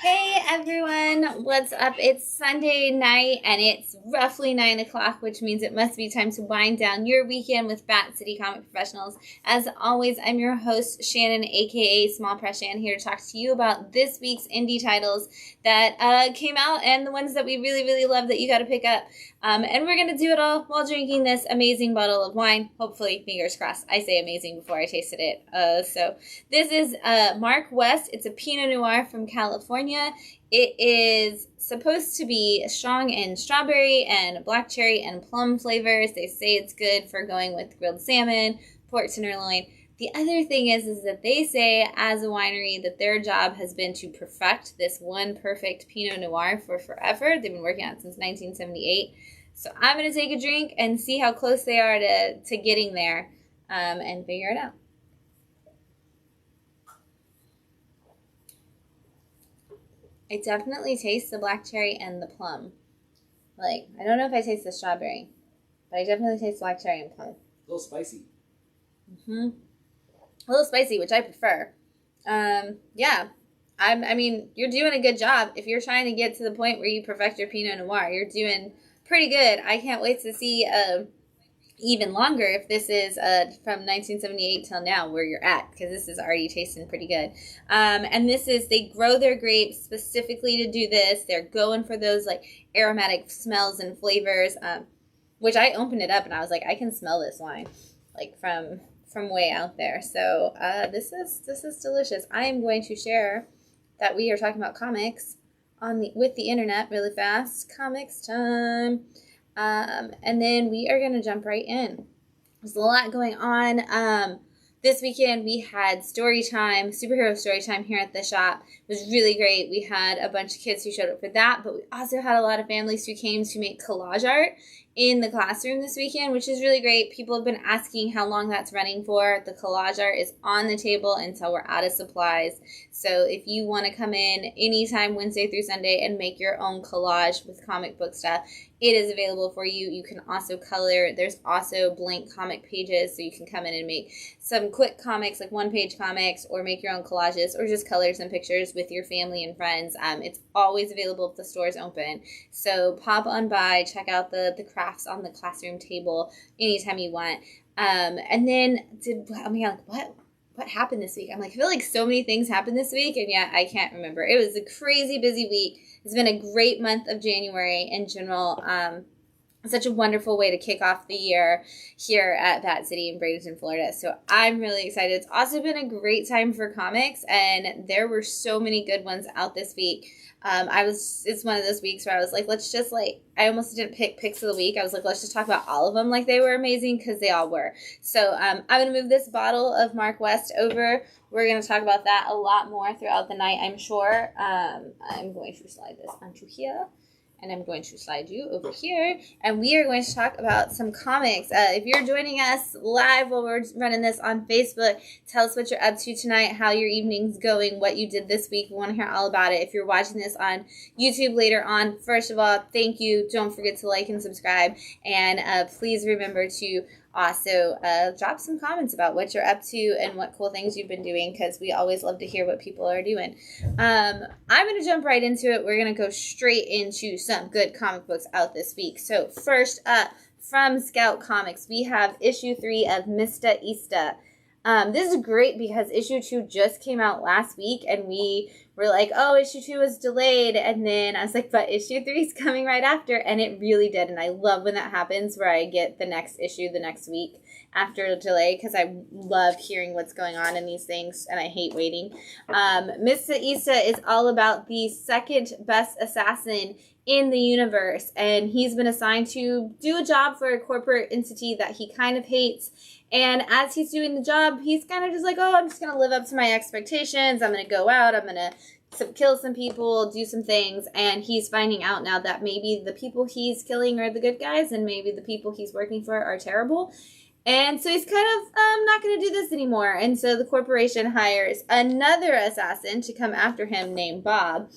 Hey everyone, what's up? It's Sunday night and it's roughly 9 o'clock, which means it must be time to wind down your weekend with Bat City Comic Professionals. As always, I'm your host, Shannon, aka Small Press Shann, here to talk to you about this week's indie titles that came out and the ones that we really love that you got to pick up. And we're going to do it all while drinking this amazing bottle of wine. Hopefully, fingers crossed, I say amazing before I tasted it. So this is Mark West. It's a Pinot Noir from California. It is supposed to be strong in strawberry and black cherry and plum flavors. They say it's good for going with grilled salmon, pork tenderloin. The other thing is that they say as a winery that their job has been to perfect this one perfect Pinot Noir for forever. They've been working on it since 1978. So I'm going to take a drink and see how close they are to getting there and figure it out. I definitely taste the black cherry and the plum. I don't know if I taste the strawberry, but I definitely taste black cherry and plum. A little spicy. A little spicy, which I prefer. Yeah. I mean, you're doing a good job. If you're trying to get to the point where you perfect your Pinot Noir, you're doing pretty good. I can't wait to see even longer if this is from 1978 till now where you're at, because this is already tasting pretty good. And they grow their grapes specifically to do this. They're going for those aromatic smells and flavors, which I opened it up and I was like, I can smell this wine from way out there. So this is delicious. I am going to share that we are talking about comics with the internet really fast. Comics time. And then we are going to jump right in. There's a lot going on. This weekend we had superhero story time here at the shop. It was really great. We had a bunch of kids who showed up for that, but we also had a lot of families who came to make collage art in the classroom this weekend, which is really great. People have been asking how long that's running for. The collage art is on the table until we're out of supplies. So if you want to come in anytime Wednesday through Sunday and make your own collage with comic book stuff, it is available for you. You can also color. There's also blank comic pages, so you can come in and make some quick comics, like one-page comics, or make your own collages, or just color some pictures with your family and friends. It's always available if the store's open. So pop on by, check out the crafts on the classroom table anytime you want. And then, what happened this week? I'm like, I feel like so many things happened this week, and yet I can't remember. It was a crazy busy week. It's been a great month of January in general. Such a wonderful way to kick off the year here at Bat City in Bradenton, Florida. So I'm really excited. It's also been a great time for comics, and there were so many good ones out this week. It's one of those weeks where I was like, I almost didn't pick picks of the week. I was like, let's just talk about all of them like they were amazing, because they all were. So I'm going to move this bottle of Mark West over. We're going to talk about that a lot more throughout the night, I'm sure. I'm going to slide this onto here. And I'm going to slide you over here, and we are going to talk about some comics. If you're joining us live while we're running this on Facebook, tell us what you're up to tonight, how your evening's going, what you did this week. We want to hear all about it. If you're watching this on YouTube later on, first of all, thank you. Don't forget to like and subscribe, and please remember to also drop some comments about what you're up to and what cool things you've been doing, because we always love to hear what people are doing. I'm going to jump right into it. We're going to go straight into some good comic books out this week. So first up, from Scout Comics, we have issue 3 of Mr. Easta. This is great because issue 2 just came out last week, and we were like, oh, issue 2 was delayed, and then I was like, but issue 3 is coming right after, and it really did, and I love when that happens, where I get the next issue the next week after a delay, because I love hearing what's going on in these things, and I hate waiting. Mr. Easta is all about the second best assassin in the universe, and he's been assigned to do a job for a corporate entity that he kind of hates. And as he's doing the job, he's kind of just like, oh, I'm just going to live up to my expectations. I'm going to go out. I'm going to kill some people, do some things. And he's finding out now that maybe the people he's killing are the good guys, and maybe the people he's working for are terrible. And so he's kind of not going to do this anymore. And so the corporation hires another assassin to come after him named Bob.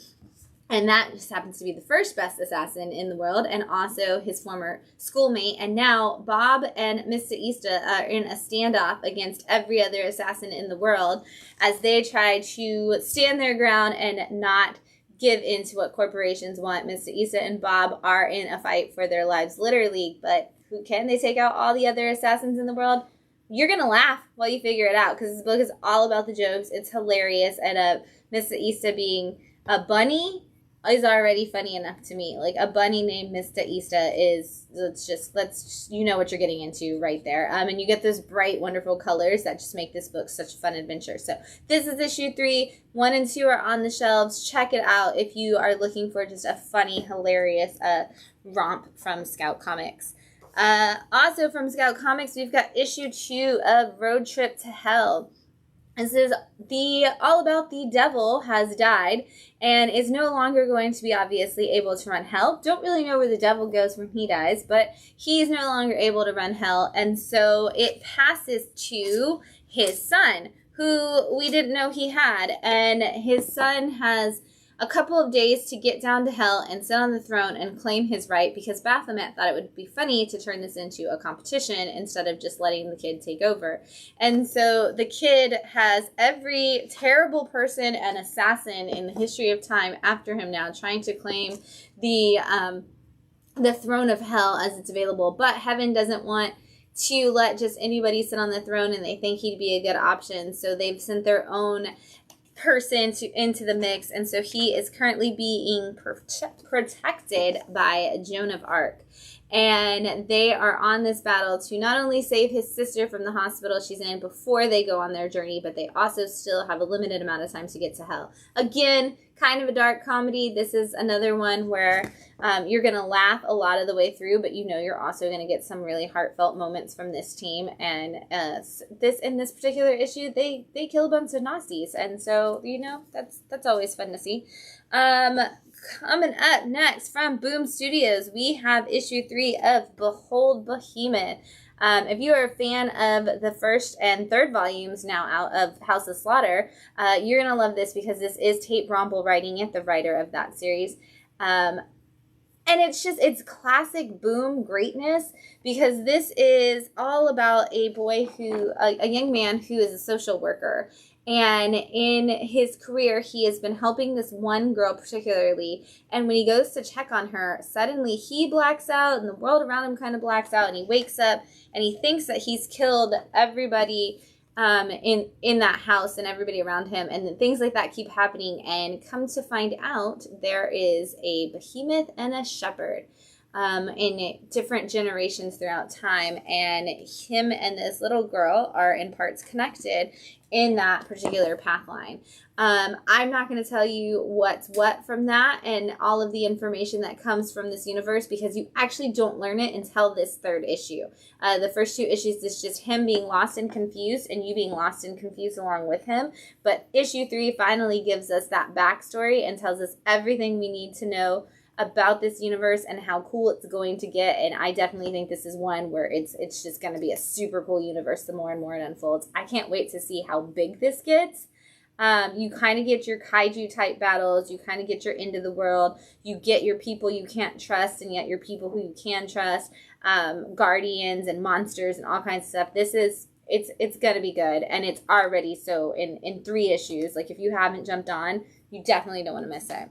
And that just happens to be the first best assassin in the world, and also his former schoolmate. And now Bob and Mr. Easta are in a standoff against every other assassin in the world as they try to stand their ground and not give in to what corporations want. Miss Easta and Bob are in a fight for their lives, literally, but who can they take out all the other assassins in the world? You're going to laugh while you figure it out, because this book is all about the jokes. It's hilarious, and Miss Easta being a bunny is already funny enough to me. Like, a bunny named Miss Easta is, you know what you're getting into right there. And you get those bright, wonderful colors that just make this book such a fun adventure. So this is issue 3. 1 and 2 are on the shelves. Check it out if you are looking for just a funny, hilarious romp from Scout Comics. Also from Scout Comics, we've got issue 2 of Roadtrip to Hell. This is all about the devil has died and is no longer going to be obviously able to run hell. Don't really know where the devil goes when he dies, but he's no longer able to run hell. And so it passes to his son, who we didn't know he had. And his son has a couple of days to get down to hell and sit on the throne and claim his right, because Baphomet thought it would be funny to turn this into a competition instead of just letting the kid take over. And so the kid has every terrible person and assassin in the history of time after him now, trying to claim the throne of hell as it's available. But heaven doesn't want to let just anybody sit on the throne, and they think he'd be a good option. So they've sent their own person into the mix, and so he is currently being protected by Joan of Arc, and they are on this battle to not only save his sister from the hospital she's in before they go on their journey, but they also still have a limited amount of time to get to hell. Again, kind of a dark comedy. This is another one where you're going to laugh a lot of the way through, but you know you're also going to get some really heartfelt moments from this team. And in this particular issue, they kill a bunch of Nazis, and so you know that's always fun to see. Coming up next from Boom Studios, we have issue 3 of Behold Behemoth. If you are a fan of the first and third volumes now out of House of Slaughter, you're going to love this, because this is Tate Bromble writing it, the writer of that series. And it's classic Boom greatness, because this is all about a young man who is a social worker. And in his career, he has been helping this one girl particularly. And when he goes to check on her, suddenly he blacks out and the world around him kind of blacks out. And he wakes up and he thinks that he's killed everybody in that house and everybody around him. And then things like that keep happening. And come to find out, there is a behemoth and a shepherd in different generations throughout time. And him and this little girl are in parts connected in that particular path line. I'm not going to tell you what's what from that and all of the information that comes from this universe, because you actually don't learn it until this 3rd issue. The first 2 issues is just him being lost and confused, and you being lost and confused along with him. But issue 3 finally gives us that backstory and tells us everything we need to know about this universe and how cool it's going to get. And I definitely think this is one where it's just going to be a super cool universe the more and more it unfolds. I can't wait to see how big this gets. You kind of get your kaiju type battles, you kind of get your end of the world, you get your people you can't trust and yet your people who you can trust, guardians and monsters and all kinds of stuff. It's gonna be good, and it's already so in 3 issues. Like, if you haven't jumped on, you definitely don't want to miss it.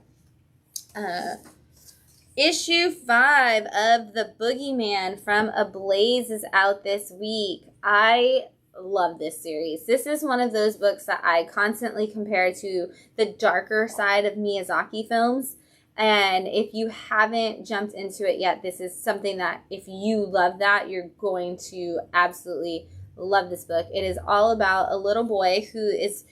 Issue 5 of the Boogeyman from Ablaze is out this week. I love this series. This is one of those books that I constantly compare to the darker side of Miyazaki films. And if you haven't jumped into it yet, this is something that if you love that, you're going to absolutely love this book. It is all about a little boy who is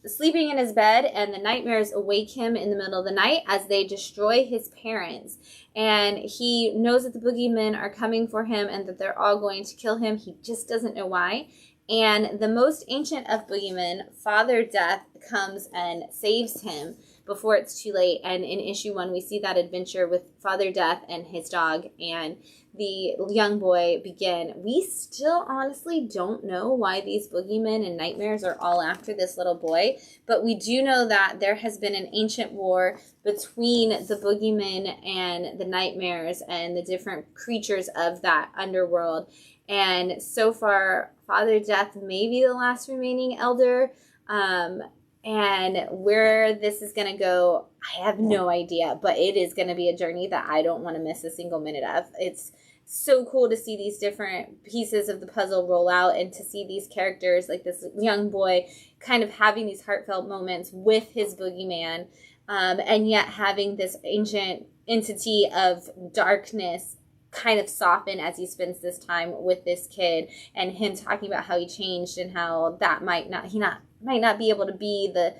sleeping in his bed, and the nightmares awake him in the middle of the night as they destroy his parents. And he knows that the boogeymen are coming for him and that they're all going to kill him. He just doesn't know why. And the most ancient of boogeymen, Father Death, comes and saves him before it's too late. And in issue 1, we see that adventure with Father Death and his dog and the young boy begin. We still honestly don't know why these boogeymen and nightmares are all after this little boy, but we do know that there has been an ancient war between the boogeymen and the nightmares and the different creatures of that underworld. And so far, Father Death may be the last remaining elder. And where this is going to go, I have no idea, but it is going to be a journey that I don't want to miss a single minute of. It's so cool to see these different pieces of the puzzle roll out and to see these characters, like this young boy kind of having these heartfelt moments with his boogeyman, and yet having this ancient entity of darkness kind of soften as he spends this time with this kid, and him talking about how he changed and how that might not be able to be the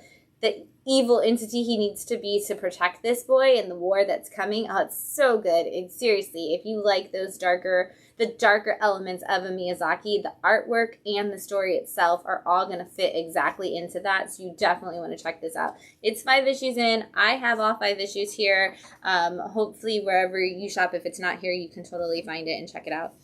evil entity he needs to be to protect this boy in the war that's coming. Oh, it's so good. It's seriously, if you like the darker elements of a Miyazaki, the artwork and the story itself are all going to fit exactly into that. So you definitely want to check this out. It's 5 issues in. I have all 5 issues here. Hopefully wherever you shop, if it's not here, you can totally find it and check it out.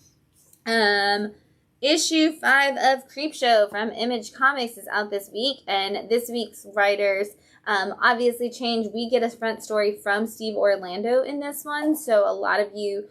Issue 5 of Creepshow from Image Comics is out this week, and this week's writers obviously change. We get a front story from Steve Orlando in this one, so a lot of you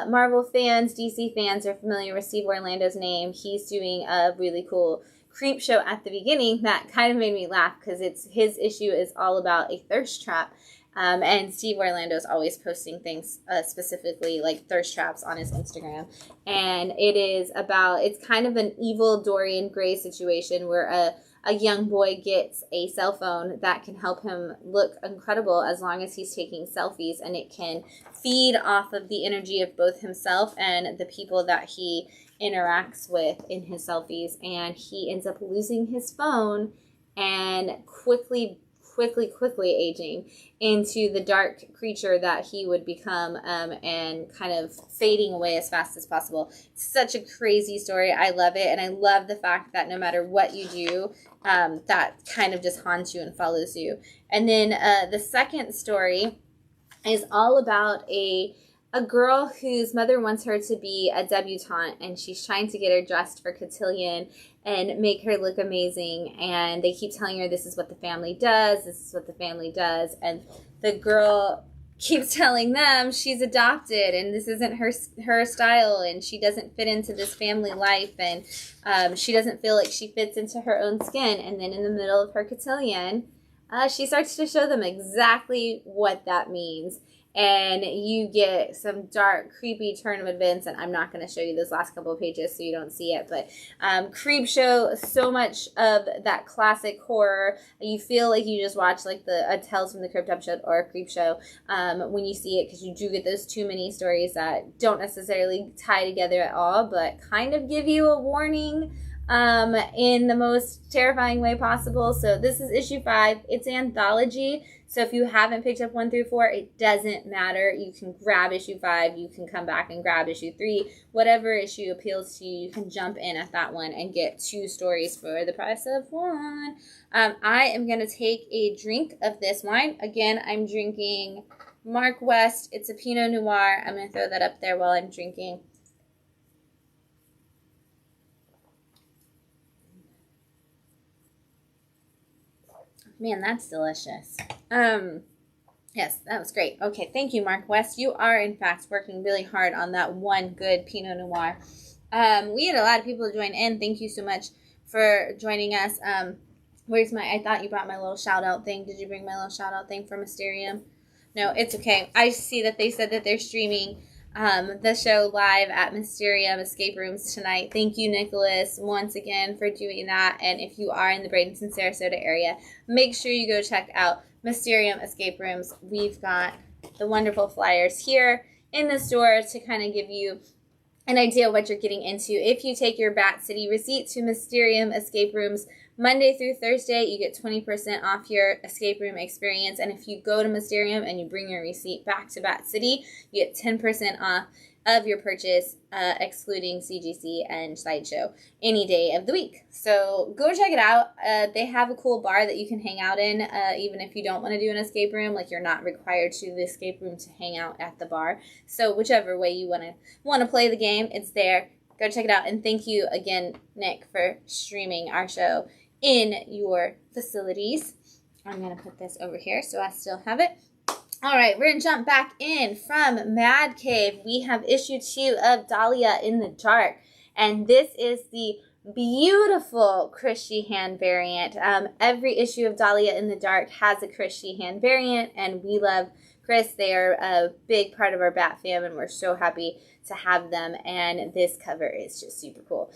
Marvel fans, DC fans are familiar with Steve Orlando's name. He's doing a really cool Creepshow at the beginning that kind of made me laugh because his issue is all about a thirst trap. And Steve Orlando is always posting things specifically like thirst traps on his Instagram. And it's kind of an evil Dorian Gray situation where a young boy gets a cell phone that can help him look incredible as long as he's taking selfies. And it can feed off of the energy of both himself and the people that he interacts with in his selfies. And he ends up losing his phone and quickly aging into the dark creature that he would become, and kind of fading away as fast as possible. It's such a crazy story. I love it, and I love the fact that no matter what you do, that kind of just haunts you and follows you. And then the second story is all about a girl whose mother wants her to be a debutante, and she's trying to get her dressed for cotillion and make her look amazing. And they keep telling her this is what the family does, and the girl keeps telling them she's adopted and this isn't her style, and she doesn't fit into this family life, and she doesn't feel like she fits into her own skin. And then in the middle of her cotillion, she starts to show them exactly what that means. And you get some dark, creepy turn of events, and I'm not going to show you those last couple of pages so you don't see it, but Creepshow, so much of that classic horror. You feel like you just watch like a Tales from the Crypt episode or a Creepshow when you see it, because you do get those too many stories that don't necessarily tie together at all, but kind of give you a warning in the most terrifying way possible. So this is issue 5. It's an anthology. So if you haven't picked up 1 through 4, it doesn't matter. You can grab issue 5. You can come back and grab issue 3. Whatever issue appeals to you, you can jump in at that one and get 2 stories for the price of 1. I am going to take a drink of this wine. Again, I'm drinking Mark West. It's a Pinot Noir. I'm going to throw that up there while I'm drinking. Man, that's delicious. Yes, that was great. Okay, thank you, Mark West. You are, in fact, working really hard on that one good Pinot Noir. We had a lot of people join in. Thank you so much for joining us. I thought you brought my little shout-out thing. Did you bring my little shout-out thing for Mysterium? No, it's okay. I see that they said that they're streaming the show live at Mysterium Escape Rooms tonight. Thank you, Nicholas, once again for doing that. And if you are in the Bradenton, Sarasota area, make sure you go check out Mysterium Escape Rooms. We've got the wonderful flyers here in the store to kind of give you an idea what you're getting into. If you take your Bat City receipt to Mysterium Escape Rooms Monday through Thursday, you get 20% off your escape room experience. And if you go to Mysterium and you bring your receipt back to Bat City, you get 10% off of your purchase, excluding CGC and Sideshow, any day of the week. So go check it out. They have a cool bar that you can hang out in, even if you don't want to do an escape room. Like, you're not required to the escape room to hang out at the bar. So whichever way you want to play the game, it's there. Go check it out. And thank you again, Nick, for streaming our show in your facilities. I'm going to put this over here so I still have it. All right, we're going to jump back in from Madcave. We have issue 2 of Dahlia in the Dark. And this is the beautiful Chris Sheehan variant. Every issue of Dahlia in the Dark has a Chris Sheehan variant, and we love Chris. They are a big part of our Bat fam, and we're so happy to have them, and this cover is just super cool.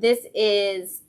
This is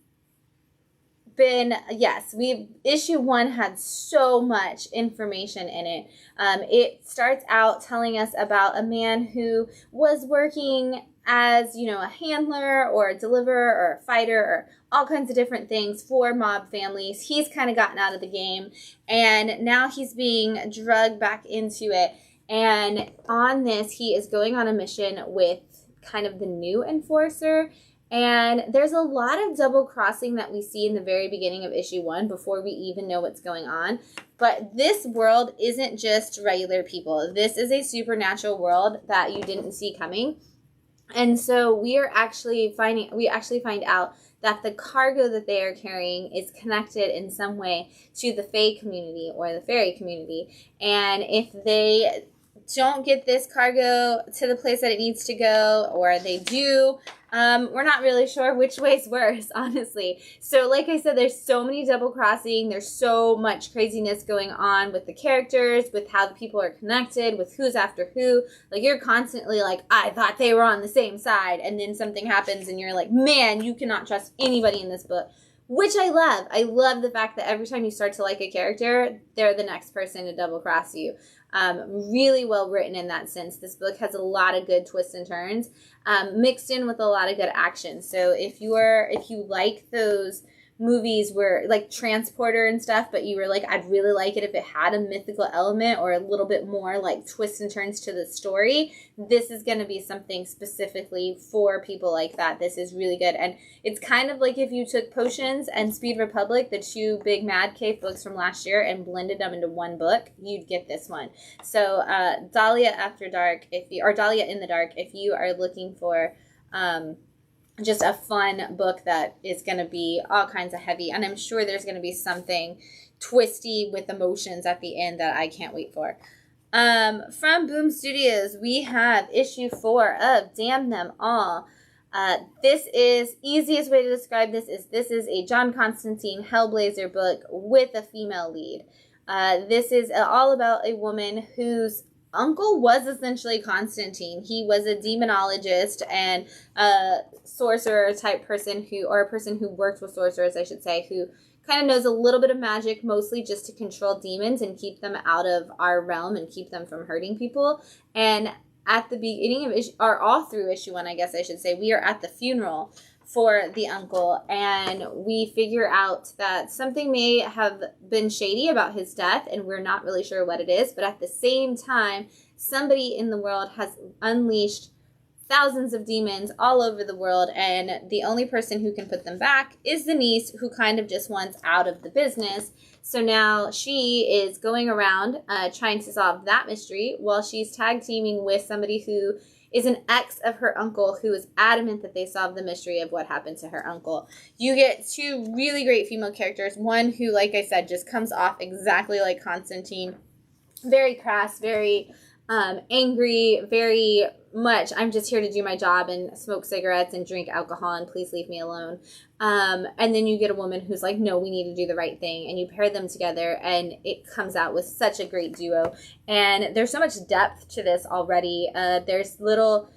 issue 1 had so much information in it. It starts out telling us about a man who was working as, a handler or a deliverer or a fighter or all kinds of different things for mob families. He's kind of gotten out of the game, and now he's being drugged back into it. And on this, he is going on a mission with kind of the new enforcer. And there's a lot of double crossing that we see in the very beginning of issue 1 before we even know what's going on. But this world isn't just regular people. This is a supernatural world that you didn't see coming. And so we actually find out that the cargo that they are carrying is connected in some way to the Fae community or the fairy community. And if they don't get this cargo to the place that it needs to go, or they do, we're not really sure which way's worse, honestly. So like I said, there's so many double crossing. There's so much craziness going on with the characters, with how the people are connected, with who's after who. Like, you're constantly like, I thought they were on the same side, and then something happens and you're like, man, you cannot trust anybody in this book. Which I love. I love the fact that every time you start to like a character, they're the next person to double cross you. Really well written in that sense. This book has a lot of good twists and turns, mixed in with a lot of good action. So if you like those movies where, like Transporter and stuff, but you were like, I'd really like it if it had a mythical element or a little bit more like twists and turns to the story, this is going to be something specifically for people like that. This is really good. And it's kind of like if you took Potions and Speed Republic, the 2 big Madcave books from last year, and blended them into one book, you'd get this one. So Dahlia After Dark, Dahlia in the Dark, if you are looking for just a fun book that is going to be all kinds of heavy, and I'm sure there's going to be something twisty with emotions at the end that I can't wait for. From Boom Studios, we have issue 4 of Damn Them All. This is, easiest way to describe this is a John Constantine Hellblazer book with a female lead. This is all about a woman whose uncle was essentially Constantine. He was a demonologist and a sorcerer type person or a person who worked with sorcerers, I should say, who kind of knows a little bit of magic, mostly just to control demons and keep them out of our realm and keep them from hurting people. And at the beginning of all through issue 1, I guess I should say, we are at the funeral for the uncle, and we figure out that something may have been shady about his death, and we're not really sure what it is, but at the same time, somebody in the world has unleashed thousands of demons all over the world, and the only person who can put them back is the niece, who kind of just wants out of the business. So now she is going around trying to solve that mystery while she's tag teaming with somebody who is an ex of her uncle who is adamant that they solve the mystery of what happened to her uncle. You get 2 really great female characters. One who, like I said, just comes off exactly like Constantine. Very crass, very angry, very much, I'm just here to do my job and smoke cigarettes and drink alcohol and please leave me alone. And then you get a woman who's like, no, we need to do the right thing. And you pair them together and it comes out with such a great duo. And there's so much depth to this already. There's little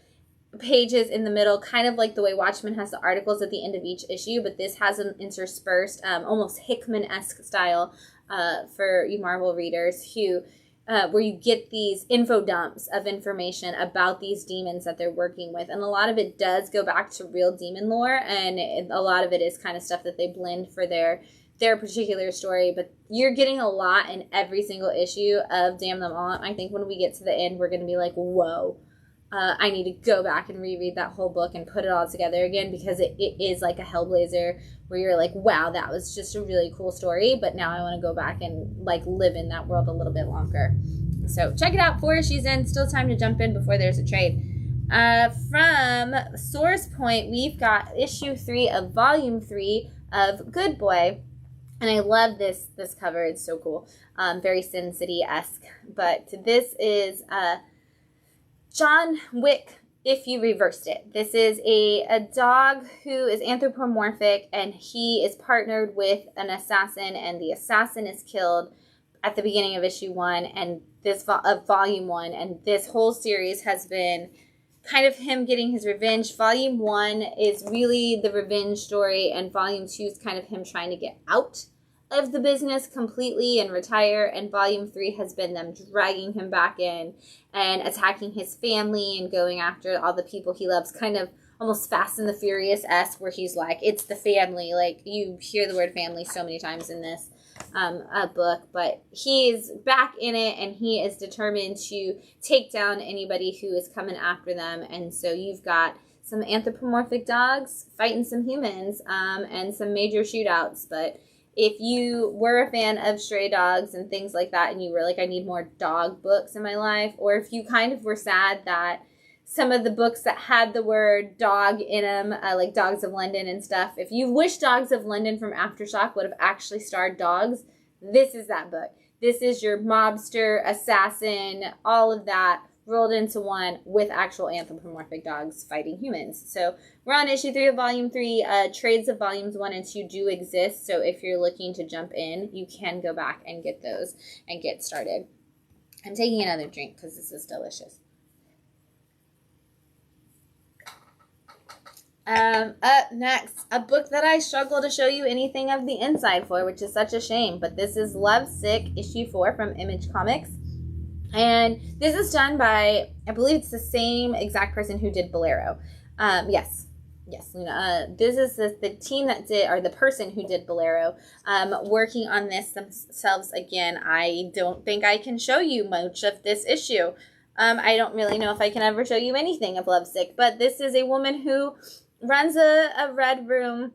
pages in the middle, kind of like the way Watchmen has the articles at the end of each issue, but this has them interspersed, almost Hickman-esque style for you Marvel readers who... where you get these info dumps of information about these demons that they're working with. And a lot of it does go back to real demon lore, and a lot of it is kind of stuff that they blend for their particular story. But you're getting a lot in every single issue of Damn Them All. I think when we get to the end, we're going to be like, whoa, I need to go back and reread that whole book and put it all together again, because it is like a Hellblazer where you're like, wow, that was just a really cool story, but now I want to go back and like live in that world a little bit longer. So check it out. 4 issues in, still time to jump in before there's a trade. From Source Point, we've got issue 3 of volume 3 of Good Boy. And I love this cover. It's so cool. Very Sin City-esque. But this is John Wick if you reversed it. This is a dog who is anthropomorphic, and he is partnered with an assassin, and the assassin is killed at the beginning of issue 1 and of volume 1, and this whole series has been kind of him getting his revenge. Volume 1 is really the revenge story, and volume 2 is kind of him trying to get out of the business completely and retire, and volume 3 has been them dragging him back in and attacking his family and going after all the people he loves, kind of almost Fast and the Furious-esque, where he's like, it's the family. Like, you hear the word family so many times in this book, but he's back in it, and he is determined to take down anybody who is coming after them. And so you've got some anthropomorphic dogs fighting some humans, and some major shootouts. But if you were a fan of stray dogs and things like that, and you were like, I need more dog books in my life, or if you kind of were sad that some of the books that had the word dog in them, like Dogs of London and stuff, if you wish Dogs of London from Aftershock would have actually starred dogs, this is that book. This is your mobster, assassin, all of that rolled into one with actual anthropomorphic dogs fighting humans. So we're on issue 3 of volume 3. Trades of volumes 1 and 2 do exist, so if you're looking to jump in, you can go back and get those and get started. I'm taking another drink because this is delicious. Up next, a book that I struggle to show you anything of the inside for, which is such a shame, but this is Lovesick, issue 4 from Image Comics. And this is done by, I believe it's the same exact person who did Bolero. Yes, Luna. This is the team that did, or the person who did Bolero, working on this themselves again. I don't think I can show you much of this issue. I don't really know if I can ever show you anything of Lovesick, but this is a woman who runs a red room,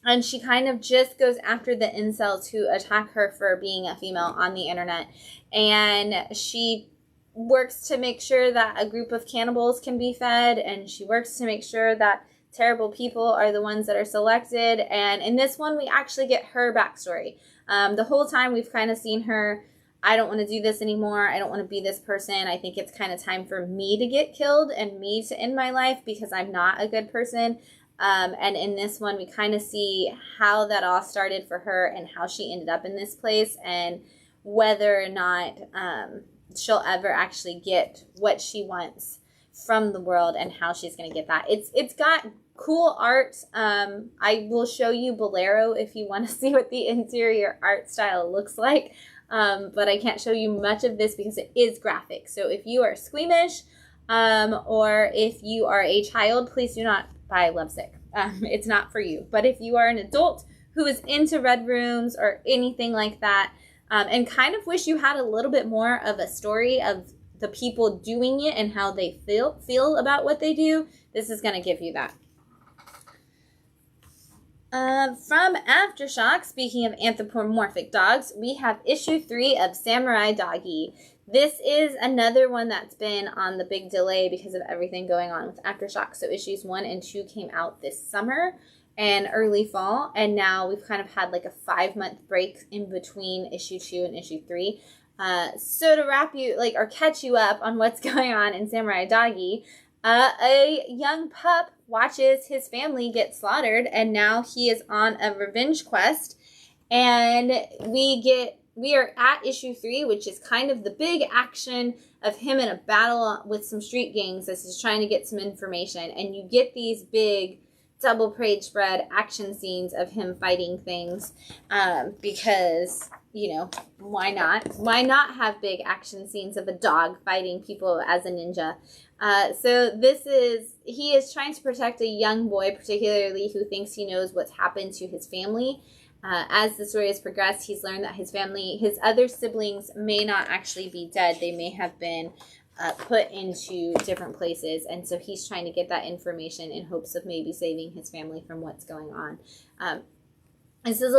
and she kind of just goes after the incels who attack her for being a female on the internet. And she works to make sure that a group of cannibals can be fed, and she works to make sure that terrible people are the ones that are selected. And in this one, we actually get her backstory. The whole time we've kind of seen her, I don't want to do this anymore. I don't want to be this person. I think it's kind of time for me to get killed and me to end my life because I'm not a good person. And in this one, we kind of see how that all started for her and how she ended up in this place, and whether or not she'll ever actually get what she wants from the world and how she's going to get that. It's got cool art. I will show you Bolero if you want to see what the interior art style looks like. But I can't show you much of this because it is graphic. So if you are squeamish, or if you are a child, please do not buy Lovesick. It's not for you. But if you are an adult who is into red rooms or anything like that, and kind of wish you had a little bit more of a story of the people doing it and how they feel about what they do, this is going to give you that. From Aftershock, speaking of anthropomorphic dogs, we have issue 3 of Samurai Doggy. This is another one that's been on the big delay because of everything going on with Aftershock. So issues 1 and 2 came out this summer and early fall, and now we've kind of had like a 5-month break in between issue 2 and issue 3. So to wrap you, or catch you up on what's going on in Samurai Doggy, a young pup watches his family get slaughtered, and now he is on a revenge quest. And we are at issue 3, which is kind of the big action of him in a battle with some street gangs as he's trying to get some information. And you get these big double page spread action scenes of him fighting things, because, why not? Why not have big action scenes of a dog fighting people as a ninja? So he is trying to protect a young boy, particularly who thinks he knows what's happened to his family. As the story has progressed, he's learned that his other siblings may not actually be dead. They may have been put into different places. And so he's trying to get that information in hopes of maybe saving his family from what's going on. This is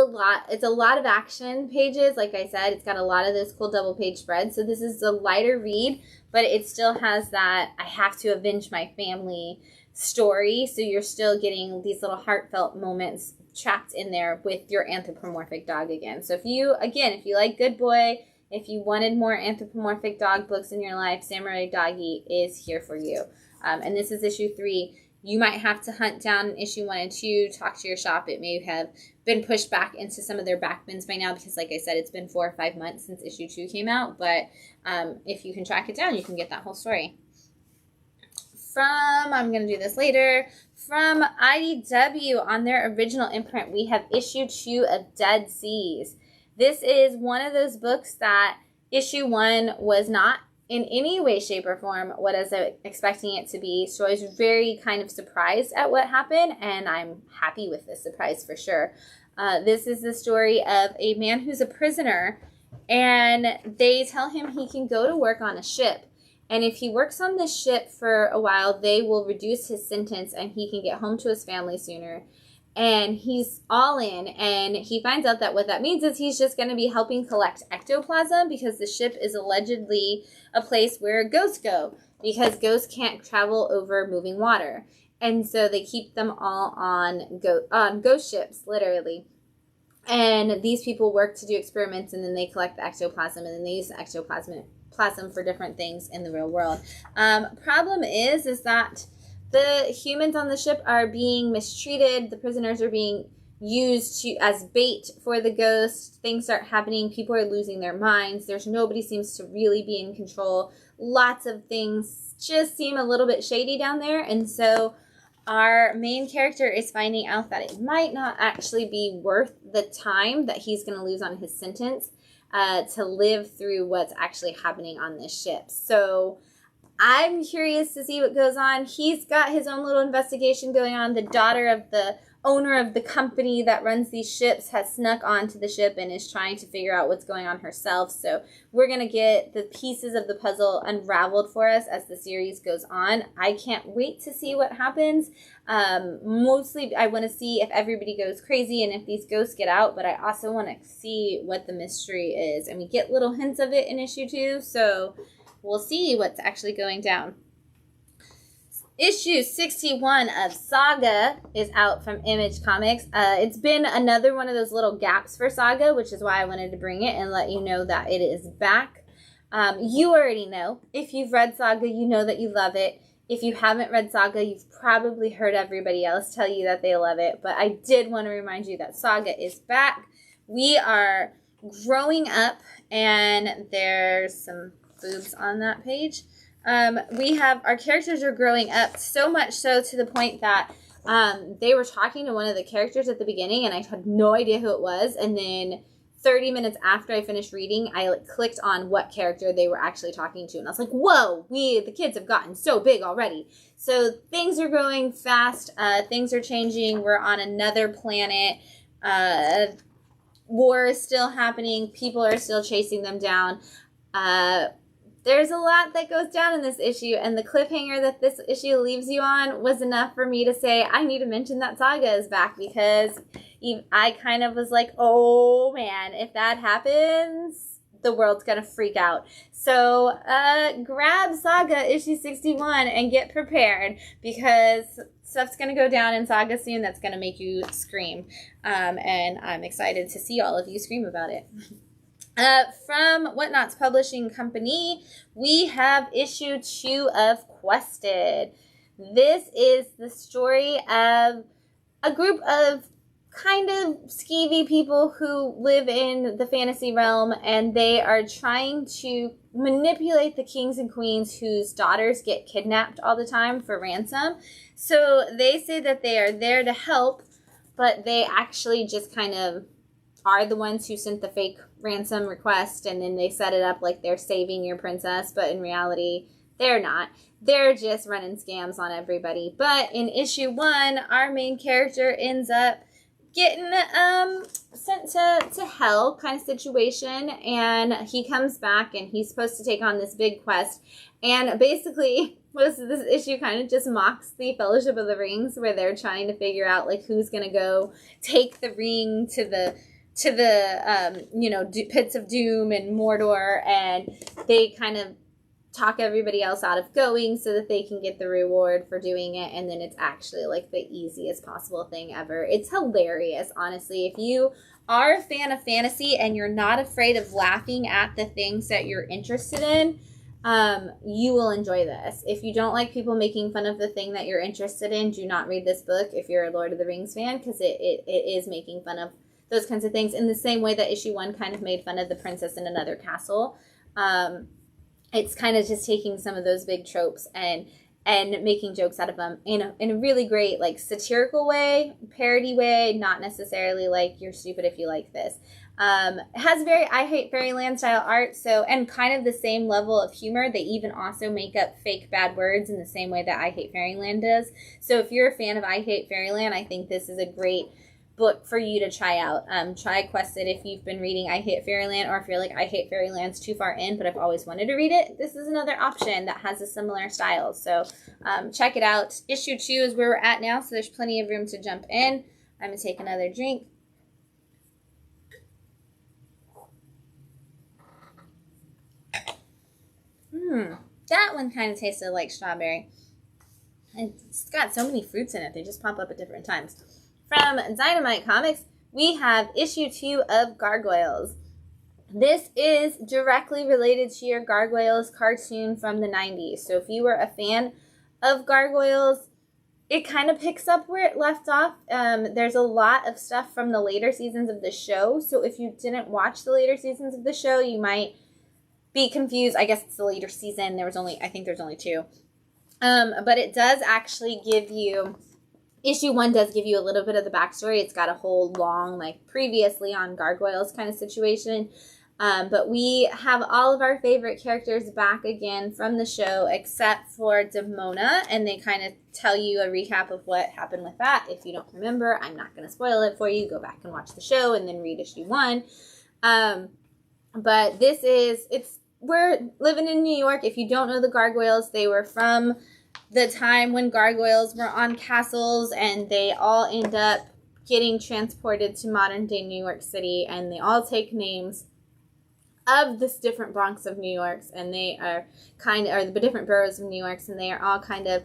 it's a lot of action pages. Like I said, it's got a lot of those cool double page spreads. So this is a lighter read, but it still has that I have to avenge my family story. So you're still getting these little heartfelt moments trapped in there with your anthropomorphic dog again. So if you like Good Boy, If you wanted more anthropomorphic dog books in your life, Samurai Doggy is here for you. And this is issue 3. You might have to hunt down issue 1 and 2, talk to your shop. It may have been pushed back into some of their back bins by now because, like I said, it's been 4 or 5 months since issue 2 came out. But if you can track it down, you can get that whole story. I'm going to do this later, from IDW on their original imprint, we have issue 2 of Dead Seas. This is one of those books that issue 1 was not in any way, shape, or form what I was expecting it to be. So I was very kind of surprised at what happened, and I'm happy with this surprise for sure. This is the story of a man who's a prisoner, and they tell him he can go to work on a ship. And if he works on this ship for a while, they will reduce his sentence and he can get home to his family sooner. And he's all in, and he finds out that what that means is he's just going to be helping collect ectoplasm because the ship is allegedly a place where ghosts go because ghosts can't travel over moving water. And so they keep them all on ghost ships, literally. And these people work to do experiments, and then they collect the ectoplasm, and then they use the ectoplasm for different things in the real world. Problem is that the humans on the ship are being mistreated. The prisoners are being used as bait for the ghosts. Things start happening. People are losing their minds. Nobody seems to really be in control. Lots of things just seem a little bit shady down there. And so our main character is finding out that it might not actually be worth the time that he's going to lose on his sentence to live through what's actually happening on this ship. So I'm curious to see what goes on. He's got his own little investigation going on. The daughter of the owner of the company that runs these ships has snuck onto the ship and is trying to figure out what's going on herself. So we're going to get the pieces of the puzzle unraveled for us as the series goes on. I can't wait to see what happens. Mostly I want to see if everybody goes crazy and if these ghosts get out, but I also want to see what the mystery is. And we get little hints of it in issue 2, so we'll see what's actually going down. Issue 61 of Saga is out from Image Comics. It's been another one of those little gaps for Saga, which is why I wanted to bring it and let you know that it is back. You already know. If you've read Saga, you know that you love it. If you haven't read Saga, you've probably heard everybody else tell you that they love it. But I did want to remind you that Saga is back. We are growing up, and there's some boobs on that page. Our characters are growing up so much so to the point that they were talking to one of the characters at the beginning, and I had no idea who it was. And then 30 minutes after I finished reading, I clicked on what character they were actually talking to, and I was like, whoa, the kids have gotten so big already. So things are going fast. Things are changing. We're on another planet. War is still happening. People are still chasing them down. There's a lot that goes down in this issue, and the cliffhanger that this issue leaves you on was enough for me to say, I need to mention that Saga is back, because I kind of was like, oh man, if that happens, the world's gonna freak out. So grab Saga issue 61 and get prepared, because stuff's gonna go down in Saga soon that's gonna make you scream. And I'm excited to see all of you scream about it. From Whatnot's Publishing Company, we have issue 2 of Quested. This is the story of a group of kind of skeevy people who live in the fantasy realm, and they are trying to manipulate the kings and queens whose daughters get kidnapped all the time for ransom. So they say that they are there to help, but they actually just kind of are the ones who sent the fake ransom request, and then they set it up like they're saving your princess, but in reality they're not. They're just running scams on everybody. But in issue 1, our main character ends up getting sent to hell kind of situation, and he comes back and he's supposed to take on this big quest. And basically most of this issue kind of just mocks the Fellowship of the Rings, where they're trying to figure out like who's gonna go take the ring to the pits of doom and Mordor, and they kind of talk everybody else out of going so that they can get the reward for doing it. And then it's actually like the easiest possible thing ever. It's hilarious, honestly. If you are a fan of fantasy and you're not afraid of laughing at the things that you're interested in, you will enjoy this. If you don't like people making fun of the thing that you're interested in, do not read this book if you're a Lord of the Rings fan, because it is making fun of those kinds of things in the same way that issue 1 kind of made fun of the princess in another castle. It's kind of just taking some of those big tropes and making jokes out of them in a really great, like, satirical way, parody way, not necessarily like, you're stupid if you like this. It has very I Hate Fairyland style art, so, and kind of the same level of humor. They even also make up fake bad words in the same way that I Hate Fairyland does. So if you're a fan of I Hate Fairyland, I think this is a great book for you to try out. Try Quested if you've been reading I Hate Fairyland, or if you're like, I Hate Fairyland's too far in, but I've always wanted to read it. This is another option that has a similar style. So check it out. Issue 2 is where we're at now, so there's plenty of room to jump in. I'm going to take another drink. That one kind of tasted like strawberry. It's got so many fruits in it. They just pop up at different times. From Dynamite Comics, we have issue 2 of Gargoyles. This is directly related to your Gargoyles cartoon from the 90s. So if you were a fan of Gargoyles, it kind of picks up where it left off. There's a lot of stuff from the later seasons of the show. So if you didn't watch the later seasons of the show, you might be confused. I guess it's the later season. I think there's only 2. But it does actually give you... Issue 1 does give you a little bit of the backstory. It's got a whole long, like, previously on Gargoyles kind of situation. But we have all of our favorite characters back again from the show, except for Demona, and they kind of tell you a recap of what happened with that. If you don't remember, I'm not going to spoil it for you. Go back and watch the show and then read issue 1. But we're living in New York. If you don't know the Gargoyles, they were from the time when gargoyles were on castles, and they all end up getting transported to modern day New York City, and they all take names of this different Bronx of New York's, and they are the different boroughs of New York's, and they are all kind of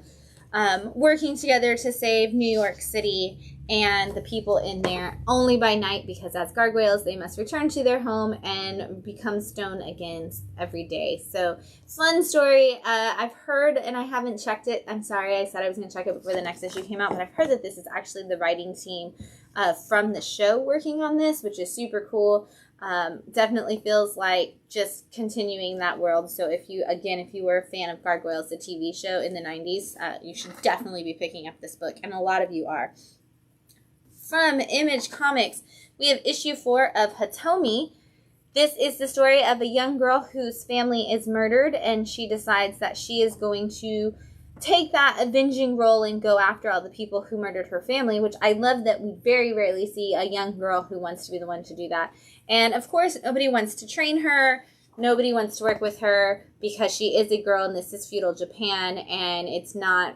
working together to save New York City and the people in there, only by night, because as gargoyles they must return to their home and become stone again every day. So fun story. I've heard, and I haven't checked it, I'm sorry, I said I was going to check it before the next issue came out, but I've heard that this is actually the writing team from the show working on this, which is super cool. Definitely feels like just continuing that world. So if you were a fan of Gargoyles, the TV show in the 90s, you should definitely be picking up this book, and a lot of you are. From Image Comics, we have issue 4 of Hitomi. This is the story of a young girl whose family is murdered, and she decides that she is going to take that avenging role and go after all the people who murdered her family, which I love that we very rarely see a young girl who wants to be the one to do that. And of course, nobody wants to train her. Nobody wants to work with her because she is a girl, and this is feudal Japan, and it's not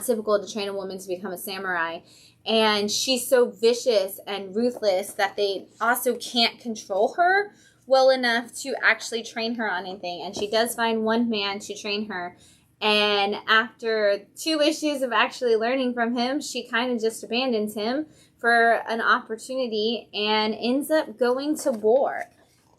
typical to train a woman to become a samurai. And she's so vicious and ruthless that they also can't control her well enough to actually train her on anything. And she does find one man to train her. And after 2 issues of actually learning from him, she kind of just abandons him for an opportunity and ends up going to war.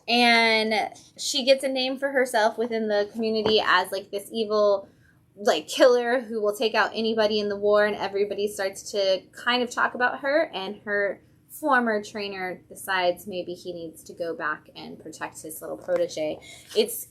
And she gets a name for herself within the community as like this evil like killer who will take out anybody in the war, and everybody starts to kind of talk about her, and her former trainer decides maybe he needs to go back and protect his little protege. It's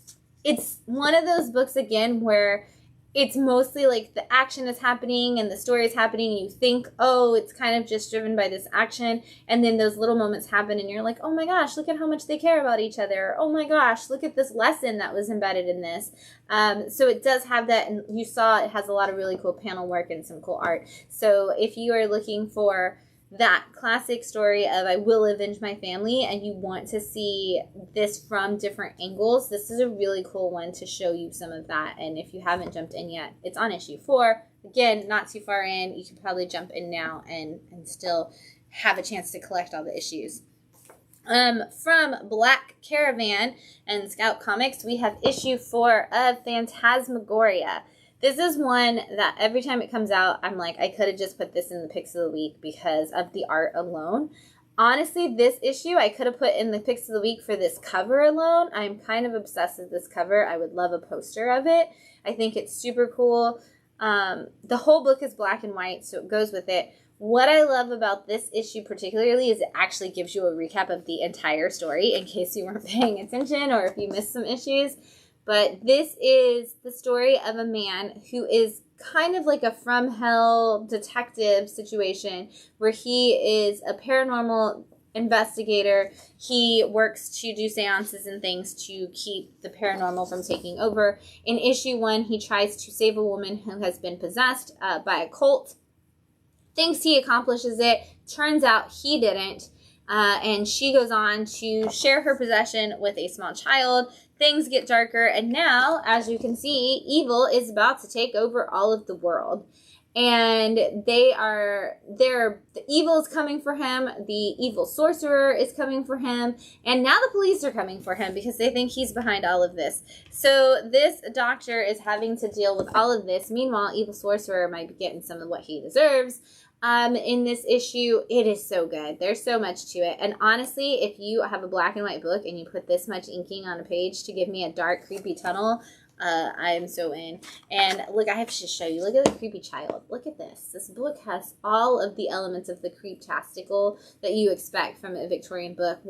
one of those books again where it's mostly like the action is happening and the story is happening, and you think, oh, it's kind of just driven by this action, and then those little moments happen and you're like, oh my gosh, look at how much they care about each other. Oh my gosh, look at this lesson that was embedded in this. So it does have that, and you saw it has a lot of really cool panel work and some cool art. So if you are looking for that classic story of I will avenge my family, and you want to see this from different angles, this is a really cool one to show you some of that. And if you haven't jumped in yet, it's on issue 4. Again, not too far in. You can probably jump in now and still have a chance to collect all the issues. From Black Caravan and Scout Comics, we have issue 4 of Phantasmagoria. This is one that every time it comes out, I'm like, I could have just put this in the picks of the week because of the art alone. Honestly, this issue I could have put in the picks of the week for this cover alone. I'm kind of obsessed with this cover. I would love a poster of it. I think it's super cool. The whole book is black and white, so it goes with it. What I love about this issue particularly is it actually gives you a recap of the entire story in case you weren't paying attention or if you missed some issues. But this is the story of a man who is kind of like a from hell detective situation where he is a paranormal investigator. He works to do seances and things to keep the paranormal from taking over. In issue 1, he tries to save a woman who has been possessed by a cult. Thinks he accomplishes it. Turns out he didn't. And she goes on to share her possession with a small child. Things get darker, and now, as you can see, evil is about to take over all of the world. And the evil is coming for him, the evil sorcerer is coming for him, and now the police are coming for him because they think he's behind all of this. So this doctor is having to deal with all of this. Meanwhile, evil sorcerer might be getting some of what he deserves. In this issue, it is so good. There's so much to it. And honestly, if you have a black and white book and you put this much inking on a page to give me a dark, creepy tunnel, I am so in. And look, I have to show you. Look at the creepy child. Look at this. This book has all of the elements of the creeptastical that you expect from a Victorian book.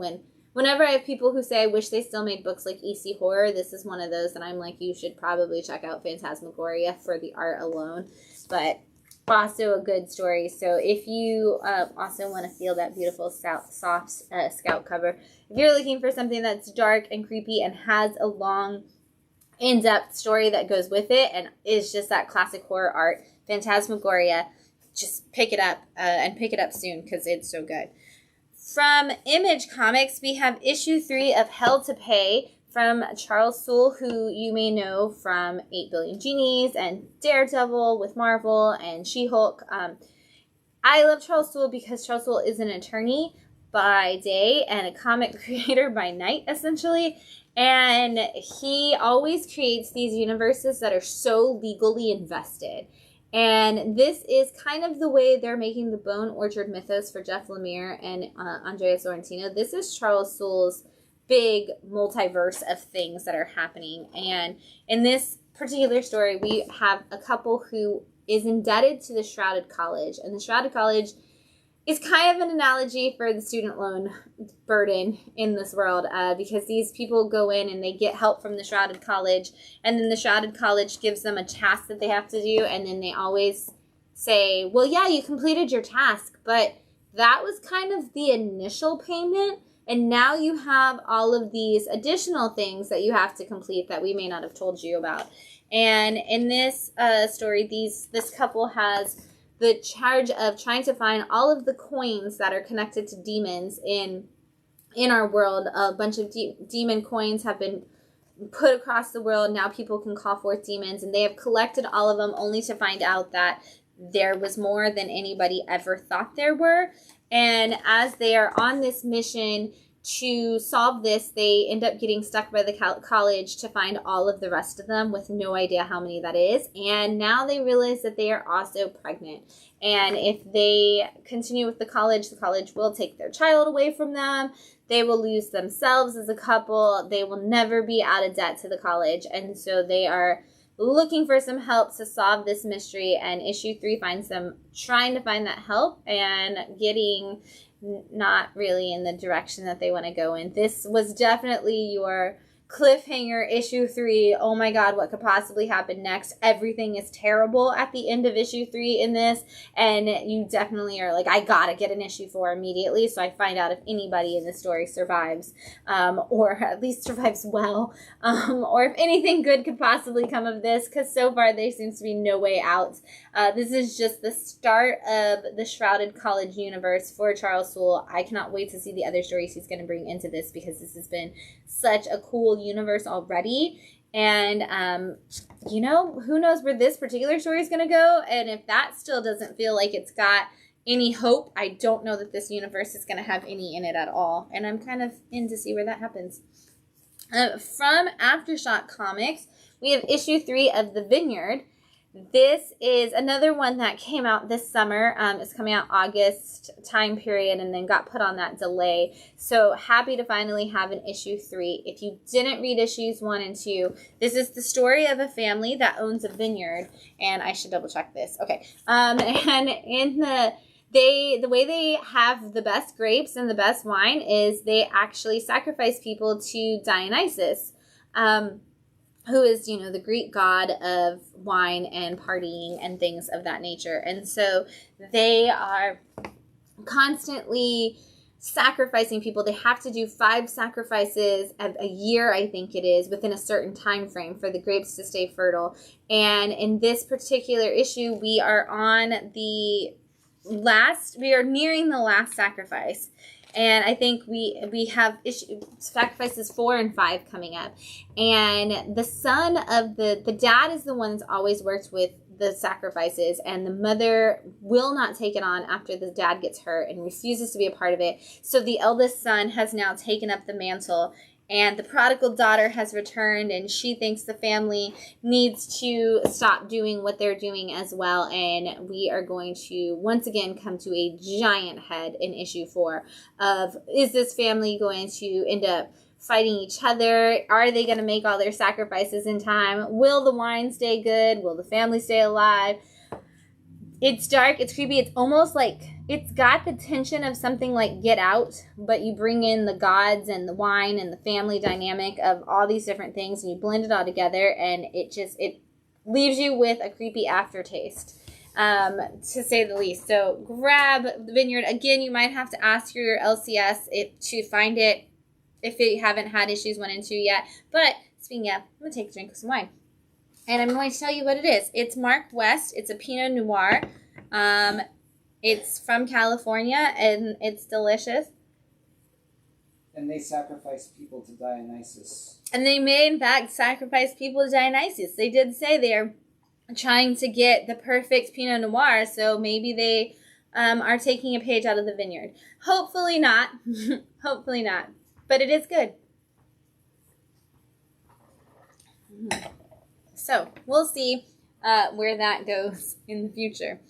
Whenever I have people who say I wish they still made books like EC Horror, this is one of those that I'm like, you should probably check out Phantasmagoria for the art alone. But also a good story. So if you also want to feel that beautiful soft scout cover, if you're looking for something that's dark and creepy and has a long in-depth story that goes with it and is just that classic horror art, Phantasmagoria, just pick it up and pick it up soon because it's so good. From Image Comics, we have issue 3 of Hell to Pay from Charles Soule, who you may know from 8 Billion Genies and Daredevil with Marvel and She-Hulk. I love Charles Soule because Charles Soule is an attorney by day and a comic creator by night, essentially. And he always creates these universes that are so legally invested. And this is kind of the way they're making the Bone Orchard mythos for Jeff Lemire and Andrea Sorrentino. This is Charles Soule's big multiverse of things that are happening. And in this particular story, we have a couple who is indebted to the Shrouded College. And the Shrouded College is kind of an analogy for the student loan burden in this world because these people go in and they get help from the Shrouded College, and then the Shrouded College gives them a task that they have to do, and then they always say, well, yeah, you completed your task, but that was kind of the initial payment, and now you have all of these additional things that you have to complete that we may not have told you about. And in this story, this couple has the charge of trying to find all of the coins that are connected to demons in our world. A bunch of demon coins have been put across the world. Now people can call forth demons, and they have collected all of them only to find out that there was more than anybody ever thought there were. And as they are on this mission to solve this, they end up getting stuck by the college to find all of the rest of them with no idea how many that is. And now they realize that they are also pregnant. And if they continue with the college will take their child away from them. They will lose themselves as a couple. They will never be out of debt to the college. And so they are looking for some help to solve this mystery. And issue 3 finds them trying to find that help and getting not really in the direction that they want to go in. This was definitely your cliffhanger issue 3. Oh my god, what could possibly happen next? Everything is terrible at the end of issue 3 in this, and you definitely are like, I gotta get an issue 4 immediately so I find out if anybody in the story survives, or at least survives well, or if anything good could possibly come of this, because so far there seems to be no way out. This is just the start of the Shrouded College universe for Charles Soule. I cannot wait to see the other stories he's going to bring into this, because this has been such a cool universe already. And who knows where this particular story is going to go, and if that still doesn't feel like it's got any hope, I don't know that this universe is going to have any in it at all, and I'm kind of in to see where that happens. From Aftershock Comics, we have issue 3 of The Vineyard. This is another one that came out this summer. It's coming out August time period and then got put on that delay. So happy to finally have an issue 3. If you didn't read issues 1 and 2, this is the story of a family that owns a vineyard. And I should double check this. Okay. And in the way they have the best grapes and the best wine is they actually sacrifice people to Dionysus. Who is, the Greek god of wine and partying and things of that nature. And so they are constantly sacrificing people. They have to do 5 sacrifices a year, I think it is, within a certain time frame for the grapes to stay fertile. And in this particular issue, we are nearing the last sacrifice. And I think we have sacrifices 4 and 5 coming up. And the son of the dad is the one that's always worked with the sacrifices, and the mother will not take it on after the dad gets hurt and refuses to be a part of it. So the eldest son has now taken up the mantle, and the prodigal daughter has returned, and she thinks the family needs to stop doing what they're doing as well. And we are going to once again come to a giant head in issue 4 of, is this family going to end up fighting each other? Are they going to make all their sacrifices in time? Will the wine stay good? Will the family stay alive? It's dark, it's creepy, it's almost like it's got the tension of something like Get Out, but you bring in the gods and the wine and the family dynamic of all these different things, and you blend it all together, and it leaves you with a creepy aftertaste, to say the least. So grab the Vineyard. Again, you might have to ask your LCS to find it if you haven't had issues 1 and 2 yet. But speaking of, I'm going to take a drink of some wine. And I'm going to tell you what it is. It's Mark West. It's a Pinot Noir. It's from California, and it's delicious. And they sacrificed people to Dionysus. And they may, in fact, sacrifice people to Dionysus. They did say they're trying to get the perfect Pinot Noir, so maybe they are taking a page out of the Vineyard. Hopefully not. Hopefully not. But it is good. So, we'll see where that goes in the future.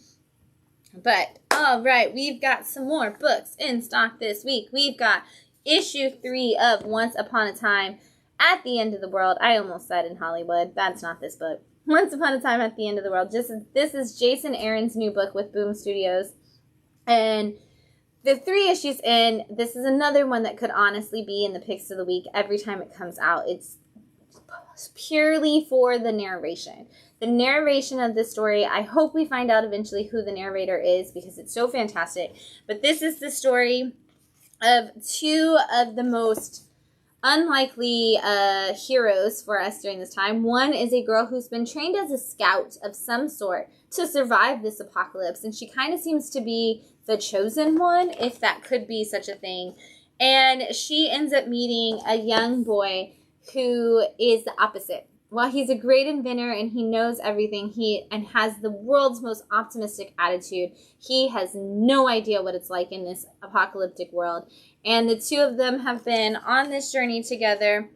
But, all right, we've got some more books in stock this week. We've got issue 3 of Once Upon a Time at the End of the World. I almost said in Hollywood. That's not this book. Once Upon a Time at the End of the World. This is Jason Aaron's new book with Boom Studios. And the 3 issues in, this is another one that could honestly be in the picks of the week every time it comes out. It's purely for the narration. The narration of this story, I hope we find out eventually who the narrator is because it's so fantastic. But this is the story of 2 of the most unlikely heroes for us during this time. One is a girl who's been trained as a scout of some sort to survive this apocalypse, and she kind of seems to be the chosen one, if that could be such a thing. And she ends up meeting a young boy who is the opposite. While he's a great inventor and he knows everything, and has the world's most optimistic attitude, he has no idea what it's like in this apocalyptic world. And the 2 of them have been on this journey together,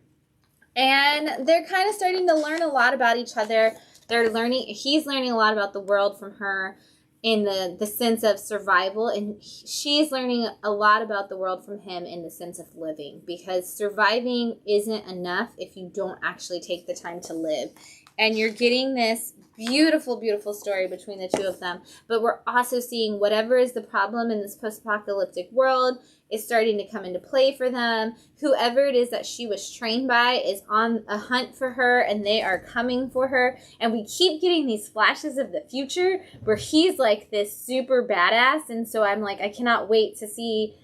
and they're kind of starting to learn a lot about each other. He's learning a lot about the world from her in the sense of survival, and she's learning a lot about the world from him in the sense of living, because surviving isn't enough if you don't actually take the time to live. And you're getting this beautiful, beautiful story between the 2 of them, but we're also seeing whatever is the problem in this post-apocalyptic world is starting to come into play for them. Whoever it is that she was trained by is on a hunt for her, and they are coming for her. And we keep getting these flashes of the future where he's like this super badass, and so I'm like, I cannot wait to see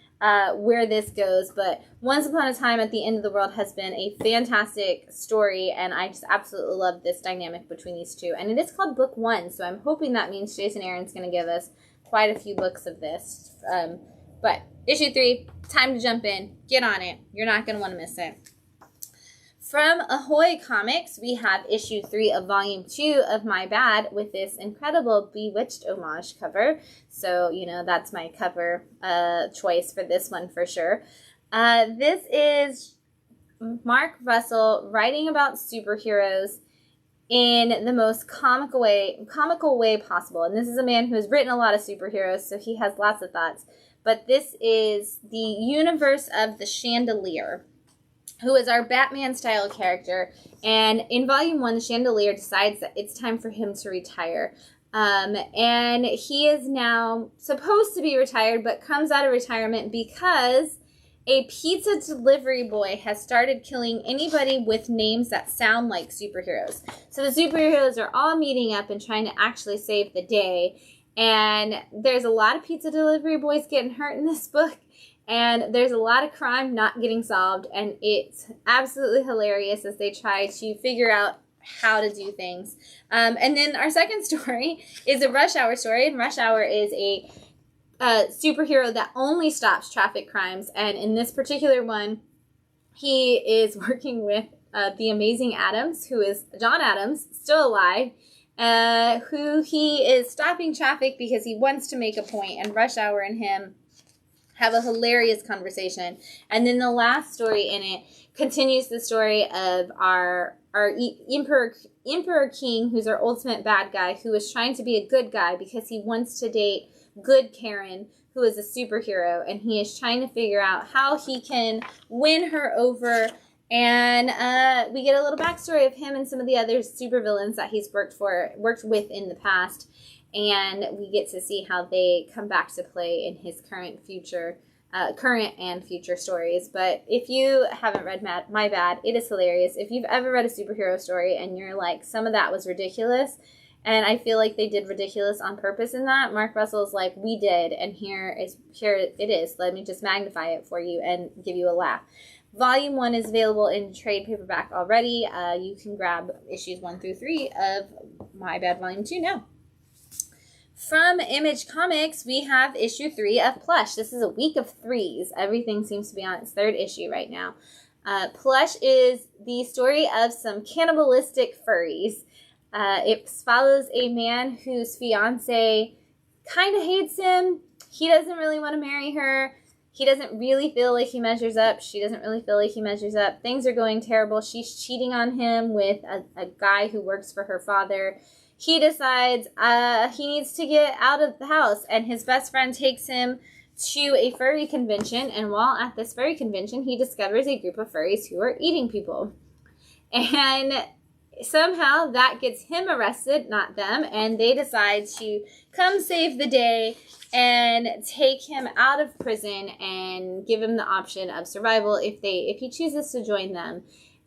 where this goes. But Once Upon a Time at the End of the World has been a fantastic story, and I just absolutely love this dynamic between these 2. And it is called Book 1, so I'm hoping that means Jason Aaron's going to give us quite a few books of this. But issue 3, time to jump in. Get on it. You're not going to want to miss it. From Ahoy Comics, we have issue 3 of volume 2 of My Bad with this incredible Bewitched homage cover. So, that's my cover choice for this one for sure. This is Mark Russell writing about superheroes in the most comical way possible. And this is a man who has written a lot of superheroes, so he has lots of thoughts. But this is the universe of the Chandelier, who is our Batman-style character. And in Volume 1, the Chandelier decides that it's time for him to retire. And he is now supposed to be retired, but comes out of retirement because a pizza delivery boy has started killing anybody with names that sound like superheroes. So the superheroes are all meeting up and trying to actually save the day. And there's a lot of pizza delivery boys getting hurt in this book. And there's a lot of crime not getting solved. And it's absolutely hilarious as they try to figure out how to do things. And then our second story is a Rush Hour story. And Rush Hour is a superhero that only stops traffic crimes. And in this particular one, he is working with the amazing Adams, who is John Adams, still alive, who he is stopping traffic because he wants to make a point. And Rush Hour and him have a hilarious conversation. And then the last story in it continues the story of our Emperor King, who's our ultimate bad guy, who is trying to be a good guy because he wants to date good Karen, who is a superhero, and he is trying to figure out how he can win her over. And we get a little backstory of him and some of the other supervillains that he's worked with in the past, and we get to see how they come back to play in his current and future stories. But if you haven't read My Bad, it is hilarious. If you've ever read a superhero story and you're like, some of that was ridiculous, and I feel like they did ridiculous on purpose in that, Mark Russell's like, we did, and here it is. Let me just magnify it for you and give you a laugh. Volume 1 is available in trade paperback already. You can grab issues 1 through 3 of My Bad Volume 2 now. From Image Comics, we have issue 3 of Plush. This is a week of threes. Everything seems to be on its third issue right now. Plush is the story of some cannibalistic furries. It follows a man whose fiance kind of hates him. He doesn't really want to marry her. He doesn't really feel like he measures up. She doesn't really feel like he measures up. Things are going terrible. She's cheating on him with a guy who works for her father. He decides he needs to get out of the house, and his best friend takes him to a furry convention. And while at this furry convention, he discovers a group of furries who are eating people. And somehow that gets him arrested, not them, and they decide to come save the day and take him out of prison and give him the option of survival if he chooses to join them.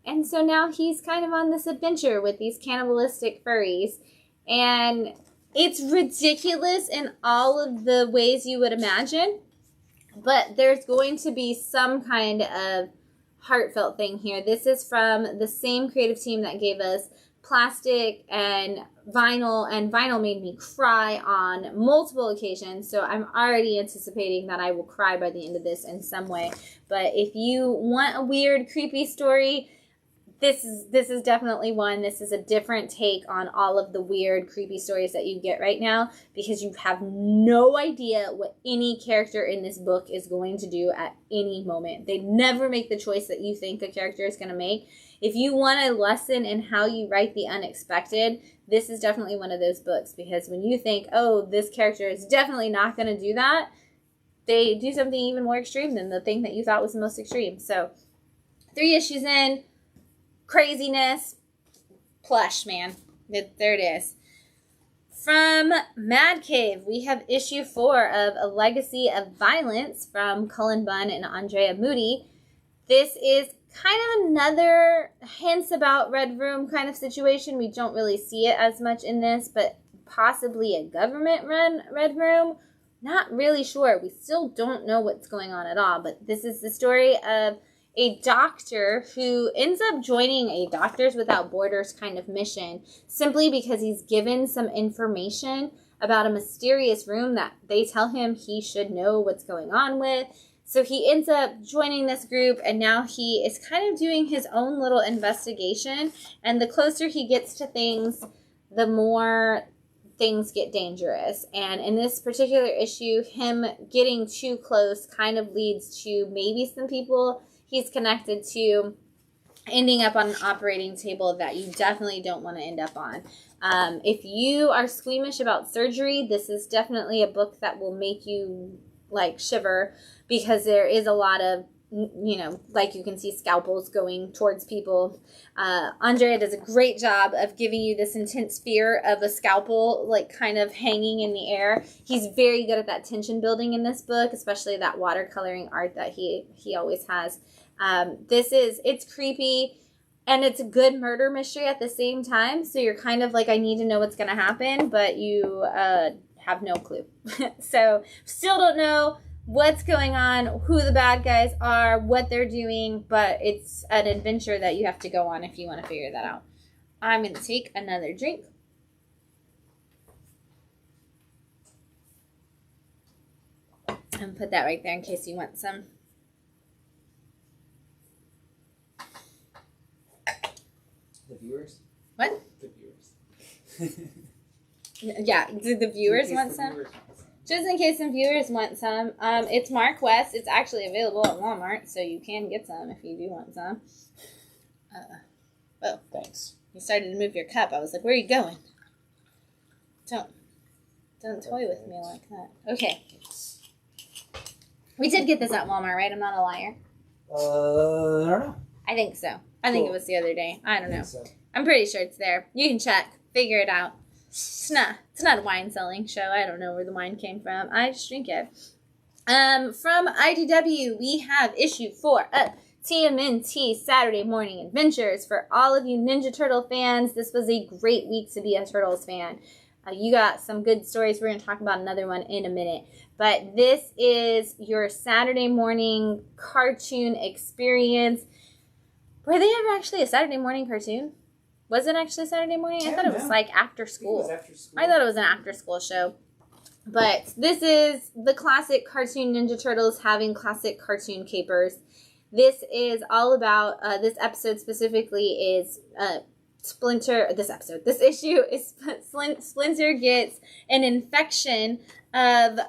And so now he's kind of on this adventure with these cannibalistic furries, and it's ridiculous in all of the ways you would imagine, but there's going to be some kind of heartfelt thing here. This is from the same creative team that gave us Plastic and Vinyl made me cry on multiple occasions, so I'm already anticipating that I will cry by the end of this in some way. But if you want a weird, creepy story, this is definitely one. This is a different take on all of the weird, creepy stories that you get right now, because you have no idea what any character in this book is going to do at any moment. They never make the choice that you think a character is going to make. If you want a lesson in how you write the unexpected, this is definitely one of those books, because when you think, oh, this character is definitely not going to do that, they do something even more extreme than the thing that you thought was the most extreme. So 3 issues in, craziness, Plush, man. There it is. From Madcave, we have issue 4 of A Legacy of Violence from Cullen Bunn and Andrea Moody. This is kind of another hints about Red Room kind of situation. We don't really see it as much in this, but possibly a government-run Red Room. Not really sure. We still don't know what's going on at all, but this is the story of a doctor who ends up joining a Doctors Without Borders kind of mission simply because he's given some information about a mysterious room that they tell him he should know what's going on with. So he ends up joining this group, and now he is kind of doing his own little investigation. And the closer he gets to things, the more things get dangerous. And in this particular issue, him getting too close kind of leads to maybe some people he's connected to ending up on an operating table that you definitely don't want to end up on. If you are squeamish about surgery, this is definitely a book that will make you like shiver, because there is a lot of, you know, like you can see scalpels going towards people. Andrea does a great job of giving you this intense fear of a scalpel like kind of hanging in the air. He's very good at that tension building in this book, especially that watercoloring art that he always has. It's creepy, and it's a good murder mystery at the same time, so you're kind of like, I need to know what's going to happen, but you have no clue. So still don't know what's going on, who the bad guys are, what they're doing, but it's an adventure that you have to go on if you want to figure that out. I'm going to take another drink. And put that right there in case you want some. The viewers? What? The viewers. Yeah, do the viewers want some? Just in case some viewers want some. It's Mark West. It's actually available at Walmart, so you can get some if you do want some. Oh, thanks. You started to move your cup. I was like, where are you going? Don't toy with me like that. Okay. We did get this at Walmart, right? I'm not a liar. I don't know. I think so. I think it was the other day. I don't know. So. I'm pretty sure it's there. You can check. Figure it out. It's not a wine selling show. I don't know where the wine came from. I just drink it. From IDW, we have issue 4 of TMNT Saturday Morning Adventures. For all of you Ninja Turtle fans, this was a great week to be a Turtles fan. You got some good stories. We're going to talk about another one in a minute. But this is your Saturday morning cartoon experience. Were they ever actually a Saturday morning cartoon? Was it actually Saturday morning? I thought it was like after school. I thought it was an after school show. But this is the classic cartoon Ninja Turtles having classic cartoon capers. This is all about, this episode specifically is Splinter, this issue is Splinter gets an infection of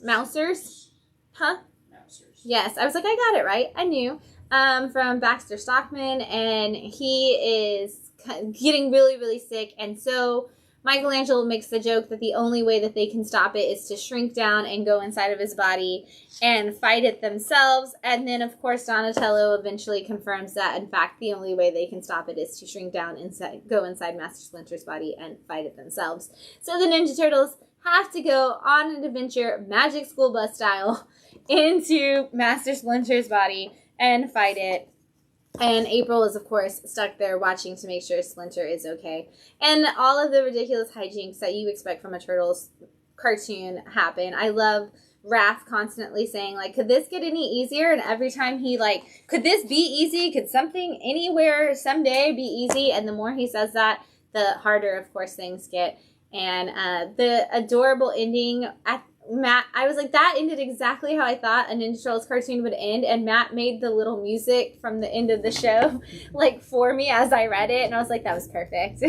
mousers. Huh? Mousers. Yes, I was like, I got it right. I knew. From Baxter Stockman, and he is getting really, really sick, and so Michelangelo makes the joke that the only way that they can stop it is to shrink down and go inside of his body and fight it themselves, and then, of course, Donatello eventually confirms that, in fact, the only way they can stop it is to shrink down inside, go inside Master Splinter's body and fight it themselves. So the Ninja Turtles have to go on an adventure, Magic School Bus style, into Master Splinter's body and fight it. And April is, of course, stuck there watching to make sure Splinter is okay. And all of the ridiculous hijinks that you expect from a Turtles cartoon happen. I love Raph constantly saying, like, could this get any easier? And every time he, like, could this be easy? Could something anywhere someday be easy? And the more he says that, the harder, of course, things get. And the adorable ending at Matt, I was like, that ended exactly how I thought a Ninja Turtles cartoon would end, and Matt made the little music from the end of the show, like, for me as I read it, and I was like, that was perfect.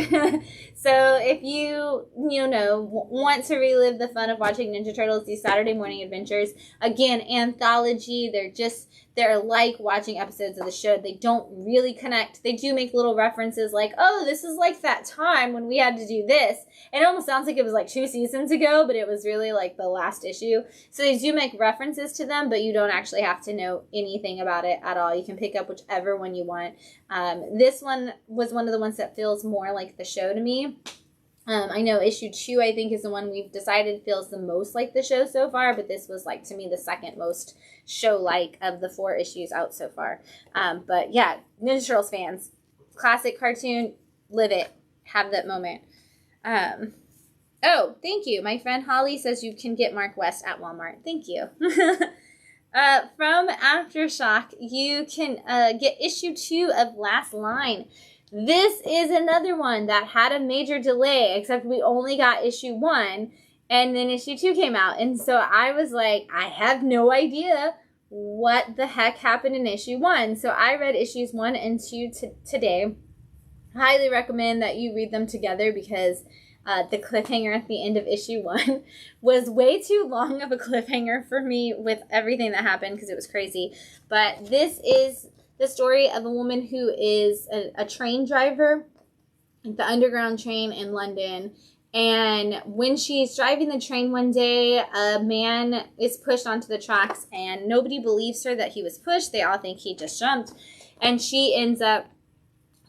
So if you want to relive the fun of watching Ninja Turtles, these Saturday morning adventures, again, anthology, they're like watching episodes of the show. They don't really connect. They do make little references like, oh, this is like that time when we had to do this. And it almost sounds like it was like 2 seasons ago, but it was really like the last issue. So they do make references to them, but you don't actually have to know anything about it at all. You can pick up whichever one you want. This one was one of the ones that feels more like the show to me. I know issue 2, I think, is the one we've decided feels the most like the show so far, but this was, like, to me, the second most show-like of the 4 issues out so far. But, yeah, Ninja Turtles fans, classic cartoon, live it, have that moment. Oh, thank you. My friend Holly says you can get Mark West at Walmart. Thank you. From Aftershock, you can get issue 2 of Last Line. This is another one that had a major delay, except we only got issue 1, and then issue 2 came out. And so I was like, I have no idea what the heck happened in issue 1. So I read issues 1 and 2 today. Highly recommend that you read them together, because the cliffhanger at the end of issue 1 was way too long of a cliffhanger for me with everything that happened, because it was crazy. But this is the story of a woman who is a train driver, the underground train in London. And when she's driving the train one day, a man is pushed onto the tracks and nobody believes her that he was pushed. They all think he just jumped. And she ends up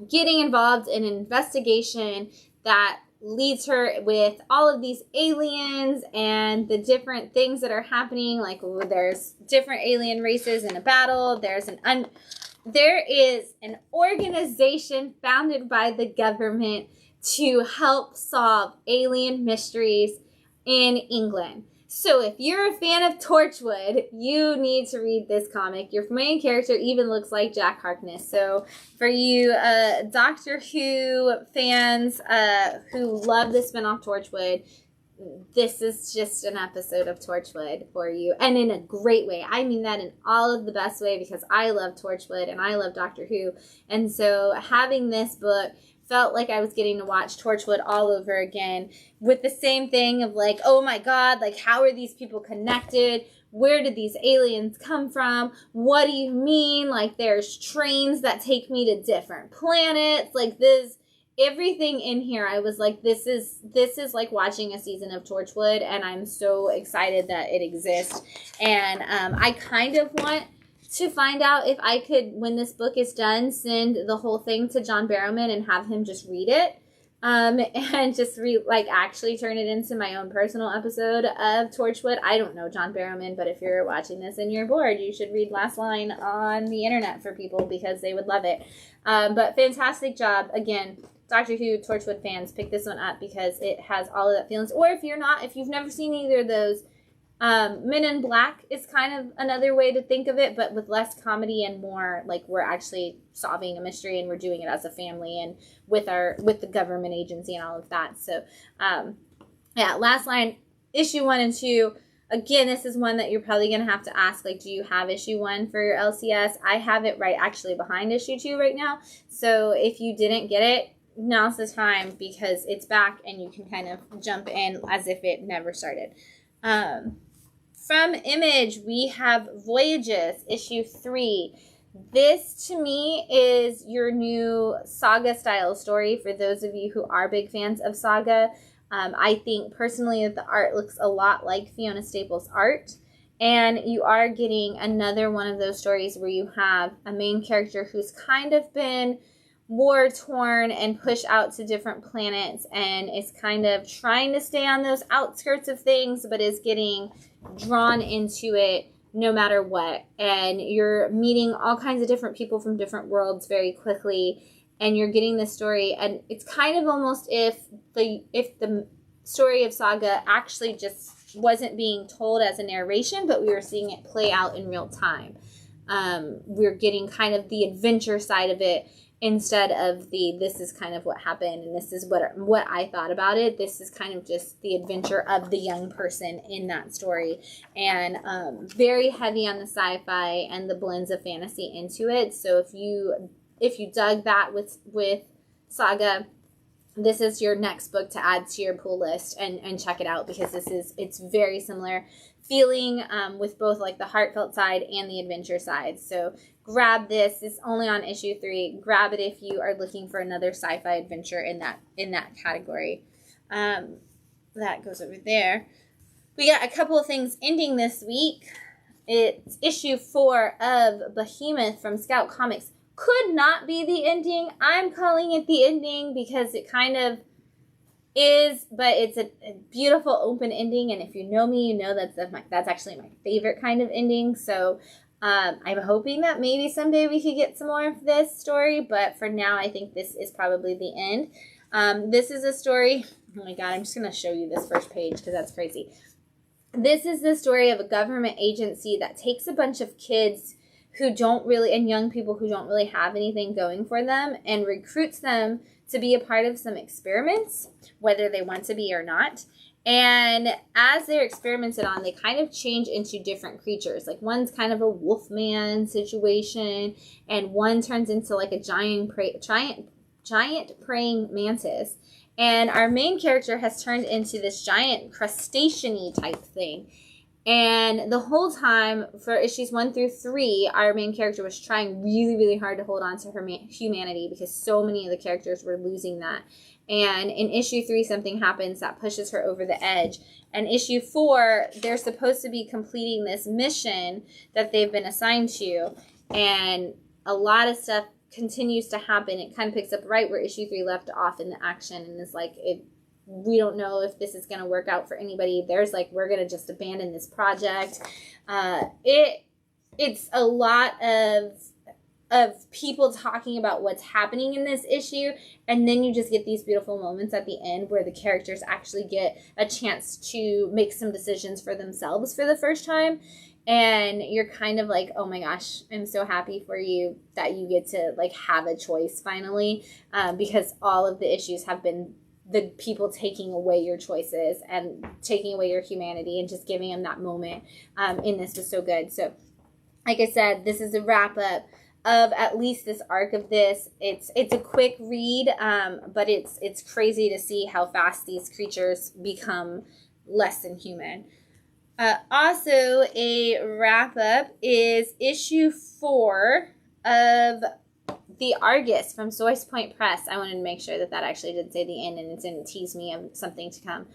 getting involved in an investigation that leads her with all of these aliens and the different things that are happening. Like, there's different alien races in a battle. There is an organization founded by the government to help solve alien mysteries in England. So if you're a fan of Torchwood, you need to read this comic. Your main character even looks like Jack Harkness. So for you Doctor Who fans who love the spinoff Torchwood, this is just an episode of Torchwood for you, and in a great way. I mean that in all of the best way, because I love Torchwood and I love Doctor Who, and so having this book felt like I was getting to watch Torchwood all over again, with the same thing of like, oh my god, like, how are these people connected? Where did these aliens come from? What do you mean? Like, there's trains that take me to different planets. Like, this, everything in here, I was like, this is like watching a season of Torchwood, and I'm so excited that it exists. And I kind of want to find out if I could, when this book is done, send the whole thing to John Barrowman and have him just read it. And just actually turn it into my own personal episode of Torchwood. I don't know John Barrowman, but if you're watching this and you're bored, you should read Last Line on the internet for people, because they would love it. But fantastic job. Again, Doctor Who, Torchwood fans, pick this one up because it has all of that feelings. Or if you've never seen either of those, Men in Black is kind of another way to think of it, but with less comedy and more like we're actually solving a mystery and we're doing it as a family and with the government agency and all of that. So, Last Line, issue 1 and 2. Again, this is one that you're probably going to have to ask, like, do you have issue 1 for your LCS? I have it right actually behind issue 2 right now. So if you didn't get it, now's the time, because it's back and you can kind of jump in as if it never started. From Image, we have Voyages, issue 3. This, to me, is your new Saga-style story for those of you who are big fans of Saga. I think, personally, that the art looks a lot like Fiona Staples' art. And you are getting another one of those stories where you have a main character who's kind of been war-torn and pushed out to different planets and is kind of trying to stay on those outskirts of things, but is getting drawn into it no matter what. And you're meeting all kinds of different people from different worlds very quickly, and you're getting this story, and it's kind of almost if the story of Saga actually just wasn't being told as a narration, but we were seeing it play out in real time. We're getting kind of the adventure side of it instead of this is kind of what happened and this is what I thought about it. This is kind of just the adventure of the young person in that story, and very heavy on the sci-fi and the blends of fantasy into it. So if you dug that with Saga, this is your next book to add to your pull list and check it out, because it's very similar feeling with both like the heartfelt side and the adventure side. So grab this. It's only on issue 3. Grab it if you are looking for another sci-fi adventure in that category. That goes over there. We got a couple of things ending this week. It's issue 4 of Behemoth from Scout Comics. Could not be the ending. I'm calling it the ending because it kind of is, but it's a beautiful open ending, and if you know me, you know that's actually my favorite kind of ending. So I'm hoping that maybe someday we could get some more of this story, but for now I think this is probably the end. This is a story, oh my god, I'm just going to show you this first page because that's crazy. This is the story of a government agency that takes a bunch of kids who don't really, and young people who don't really have anything going for them, and recruits them to be a part of some experiments, whether they want to be or not. And as they're experimented on, they kind of change into different creatures. Like, one's kind of a wolfman situation, and one turns into like a giant praying mantis. And our main character has turned into this giant crustacean-y type thing. And the whole time for issues 1 through 3, our main character was trying really, really hard to hold on to her humanity because so many of the characters were losing that. And in issue 3, something happens that pushes her over the edge. And issue 4, they're supposed to be completing this mission that they've been assigned to. And a lot of stuff continues to happen. It kind of picks up right where issue 3 left off in the action. And it's like, we don't know if this is going to work out for anybody. There's like, we're going to just abandon this project. It's a lot of people talking about what's happening in this issue, and then you just get these beautiful moments at the end where the characters actually get a chance to make some decisions for themselves for the first time, and you're kind of like, oh my gosh, I'm so happy for you that you get to like have a choice finally, because all of the issues have been the people taking away your choices and taking away your humanity and just giving them that moment in this was so good. So like I said, this is a wrap up of at least this arc of this. It's a quick read, but it's crazy to see how fast these creatures become less than human. Also, a wrap up is issue 4 of The Argus from Source Point Press. I wanted to make sure that actually did say the end and it didn't tease me of something to come.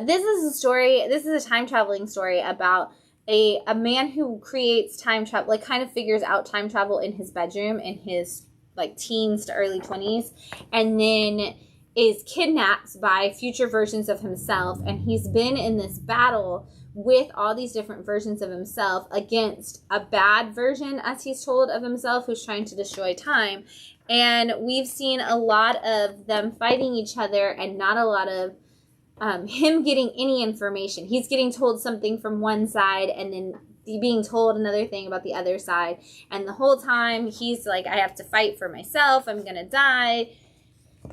This is a time traveling story about a man who creates time travel, like kind of figures out time travel in his bedroom in his like teens to early 20s, and then is kidnapped by future versions of himself, and he's been in this battle with all these different versions of himself against a bad version, as he's told, of himself who's trying to destroy time. And we've seen a lot of them fighting each other and not a lot of him getting any information. He's getting told something from one side and then being told another thing about the other side. And the whole time he's like, I have to fight for myself. I'm going to die.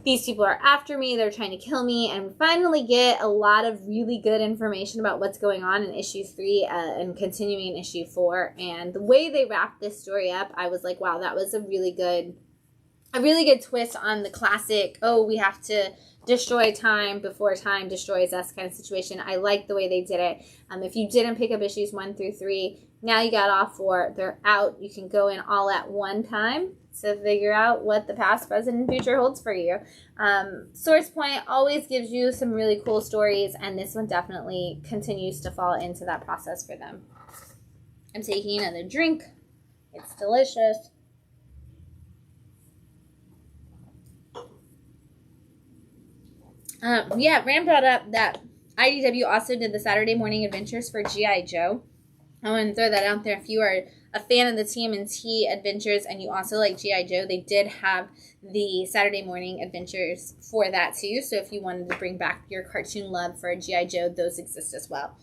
These people are after me. They're trying to kill me. And we finally get a lot of really good information about what's going on in issue 3 and continuing in issue 4. And the way they wrapped this story up, I was like, wow, that was a really good twist on the classic, oh, we have to destroy time before time destroys us kind of situation. I like the way they did it. If you didn't pick up issues 1 through 3, now you got all 4. They're out. You can go in all at one time to figure out what the past, present, and future holds for you. Source Point always gives you some really cool stories, and this one definitely continues to fall into that process for them. I'm taking another drink. It's delicious. Ram brought up that IDW also did the Saturday morning adventures for G.I. Joe. I want to throw that out there. If you are a fan of the TMNT adventures and you also like G.I. Joe, they did have the Saturday morning adventures for that too. So if you wanted to bring back your cartoon love for G.I. Joe, those exist as well.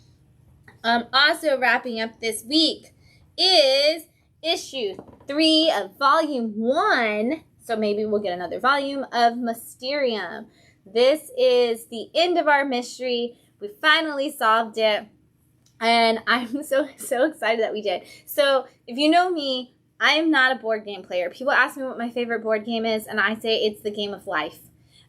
Also wrapping up this week is issue 3 of volume 1. So maybe we'll get another volume of Mysterium. This is the end of our mystery. We finally solved it. And I'm so excited that we did. So if you know me, I am not a board game player. People ask me what my favorite board game is, and I say it's the game of life.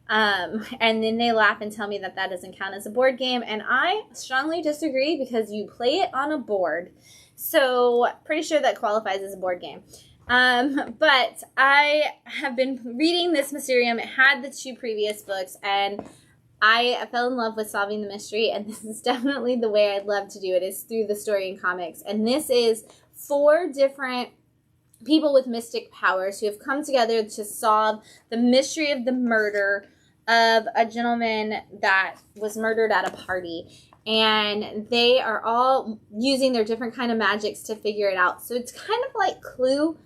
And then they laugh and tell me that doesn't count as a board game. And I strongly disagree because you play it on a board. So pretty sure that qualifies as a board game. But I have been reading this Mysterium. It had the 2 previous books, and I fell in love with solving the mystery, and this is definitely the way I'd love to do it, is through the story and comics. And this is 4 different people with mystic powers who have come together to solve the mystery of the murder of a gentleman that was murdered at a party. And they are all using their different kind of magics to figure it out. So it's kind of like Clue,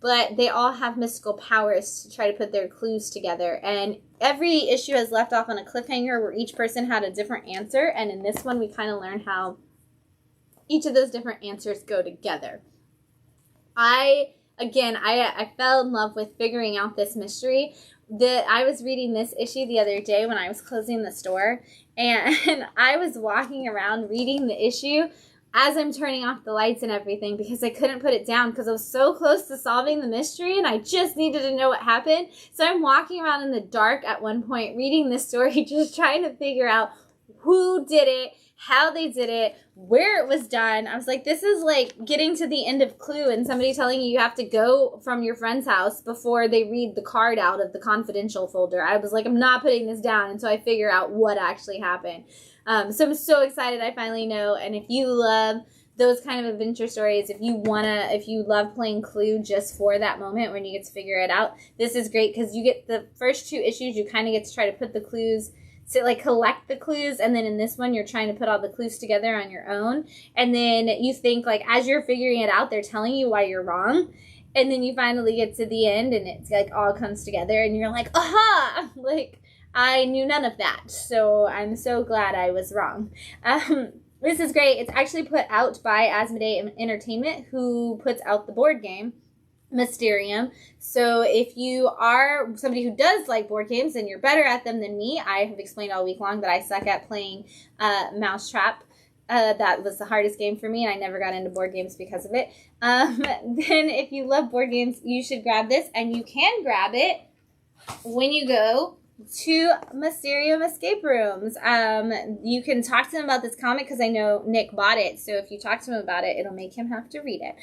but they all have mystical powers to try to put their clues together. And every issue has left off on a cliffhanger where each person had a different answer. And in this one, we kind of learn how each of those different answers go together. I fell in love with figuring out this mystery. I was reading this issue the other day when I was closing the store. And I was walking around reading the issue as I'm turning off the lights and everything because I couldn't put it down because I was so close to solving the mystery and I just needed to know what happened. So I'm walking around in the dark at one point reading this story just trying to figure out who did it, how they did it, where it was done. I was like, this is like getting to the end of Clue and somebody telling you have to go from your friend's house before they read the card out of the confidential folder. I was like, I'm not putting this down until I figure out what actually happened. So I'm so excited I finally know. And if you love those kind of adventure stories, if you love playing Clue just for that moment when you get to figure it out, this is great because you get the first 2 issues, you kind of get to try to put the clues, to like collect the clues, and then in this one you're trying to put all the clues together on your own, and then you think like as you're figuring it out they're telling you why you're wrong, and then you finally get to the end and it's like all comes together and you're like, aha, like I knew none of that, so I'm so glad I was wrong. This is great. It's actually put out by Asmodee Entertainment, who puts out the board game Mysterium. So if you are somebody who does like board games and you're better at them than me, I have explained all week long that I suck at playing Mousetrap. That was the hardest game for me, and I never got into board games because of it. Then if you love board games, you should grab this, and you can grab it when you go to Mysterium Escape Rooms. You can talk to him about this comic because I know Nick bought it, so if you talk to him about it, it'll make him have to read it.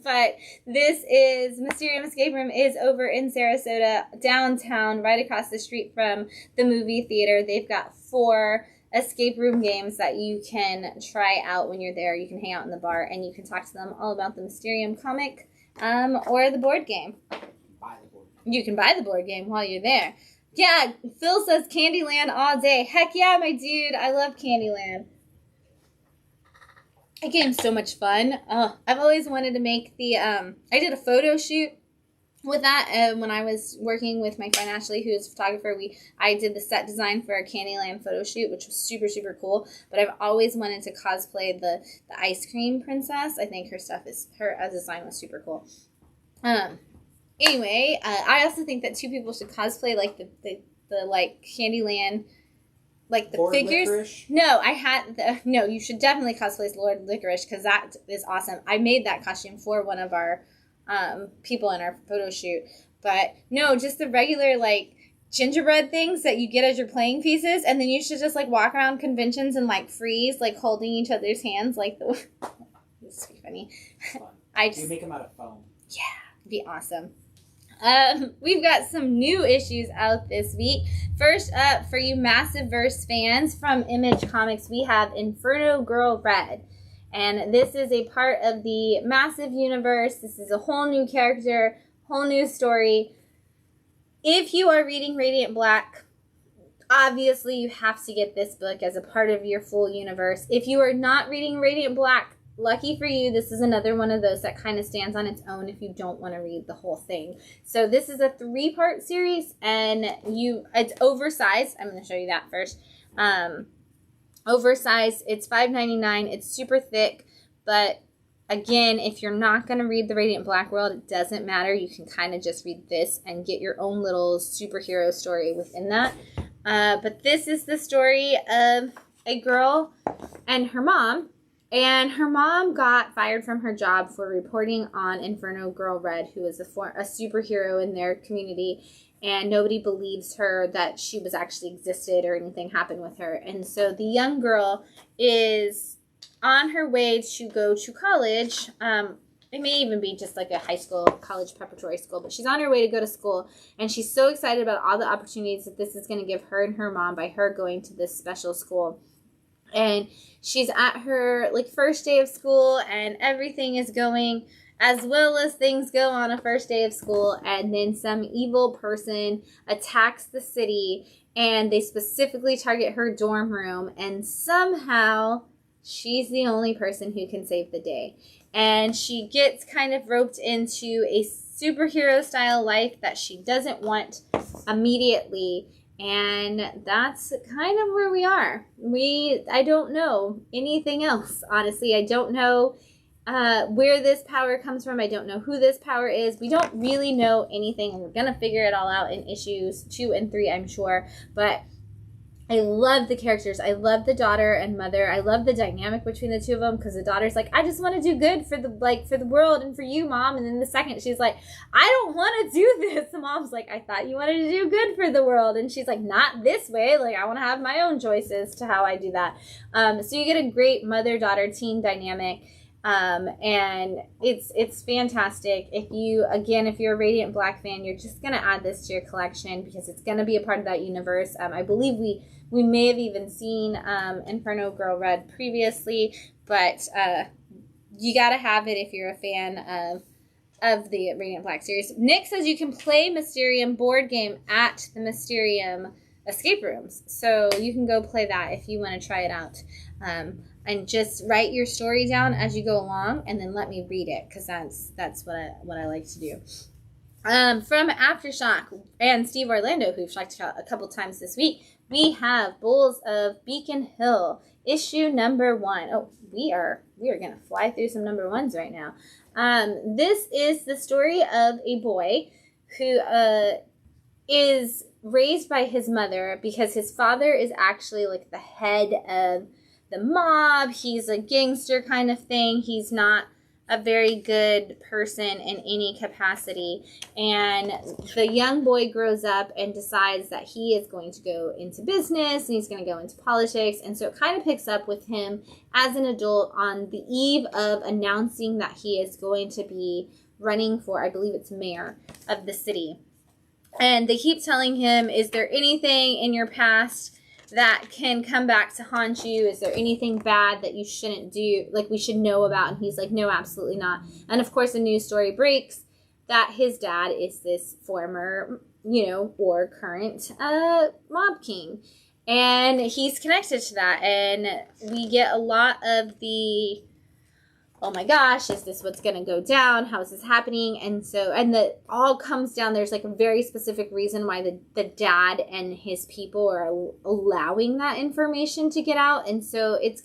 But this is Mysterium Escape Room is over in Sarasota, downtown, right across the street from the movie theater. They've got 4 escape room games that you can try out when you're there. You can hang out in the bar and you can talk to them all about the Mysterium comic or the board game. Buy the board game. You can buy the board game while you're there. Yeah, Phil says Candyland all day. Heck yeah, my dude. I love Candyland. That game's so much fun. I've always wanted to make the, I did a photo shoot with that when I was working with my friend Ashley, who's a photographer. I did the set design for a Candyland photo shoot, which was super, super cool. But I've always wanted to cosplay the ice cream princess. I think her design was super cool. Anyway, I also think that 2 people should cosplay like the like Candyland, like the Lord figures. Licorice? No, you should definitely cosplay as Lord Licorice because that is awesome. I made that costume for one of our people in our photo shoot. But no, just the regular like gingerbread things that you get as your playing pieces, and then you should just like walk around conventions and like freeze, like holding each other's hands like the. This would be funny. You make them out of foam. Yeah, it'd be awesome. We've got some new issues out this week. First up, for you Massive Verse fans from Image Comics, we have Inferno Girl Red. And this is a part of the Massive universe. This is a whole new character, whole new story. If you are reading Radiant Black, obviously you have to get this book as a part of your full universe. If you are not reading Radiant Black, lucky for you, this is another one of those that kind of stands on its own if you don't want to read the whole thing. So this is a 3-part series, and it's oversized. I'm going to show you that first. Oversized. It's $5.99. It's super thick, but again, if you're not going to read the Radiant Black world, it doesn't matter. You can kind of just read this and get your own little superhero story within that. But this is the story of a girl and her mom. And her mom got fired from her job for reporting on Inferno Girl Red, who is a superhero in their community. And nobody believes her that she was actually existed or anything happened with her. And so the young girl is on her way to go to college. It may even be just like a high school, college preparatory school, but she's on her way to go to school. And she's so excited about all the opportunities that this is going to give her and her mom by her going to this special school. And she's at her first day of school, and everything is going as well as things go on a first day of school. And then some evil person attacks the city, and they specifically target her dorm room. And somehow she's the only person who can save the day. And she gets kind of roped into a superhero style life that she doesn't want immediately. And that's kind of where we are. I don't know anything else, honestly. I don't know where this power comes from. I don't know who this power is. We don't really know anything, and we're going to figure it all out in issues 2 and 3, I'm sure. But I love the characters. I love the daughter and mother. I love the dynamic between the two of them, because the daughter's like, I just want to do good for the world and for you, Mom. And then the second she's like, I don't want to do this. The mom's like, I thought you wanted to do good for the world. And she's like, not this way. Like, I want to have my own choices to how I do that. So you get a great mother-daughter teen dynamic. And it's fantastic. If you're a Radiant Black fan, you're just going to add this to your collection, because it's going to be a part of that universe. I believe we may have even seen Inferno Girl Red previously, but you got to have it if you're a fan of the Radiant Black series. Nick says you can play Mysterium board game at the Mysterium escape rooms, so you can go play that if you want to try it out. And just write your story down as you go along, and then let me read it, because that's what I like to do. From Aftershock and Steve Orlando, who've checked out a couple times this week, we have Bulls of Beacon Hill, issue number 1. Oh, we are gonna fly through some number 1s right now. This is the story of a boy who is raised by his mother, because his father is actually like the head of the mob. He's a gangster kind of thing. He's not a very good person in any capacity. And the young boy grows up and decides that he is going to go into business and he's going to go into politics. And so it kind of picks up with him as an adult on the eve of announcing that he is going to be running for, I believe it's mayor of the city. And they keep telling him, is there anything in your past that can come back to haunt you? Is there anything bad that you shouldn't do, like we should know about? And he's like, no, absolutely not. And of course, a news story breaks that his dad is this former, or current mob king. And he's connected to that. And we get a lot of the, oh my gosh, is this what's going to go down? How is this happening? And that all comes down, there's like a very specific reason why the dad and his people are allowing that information to get out. And so it's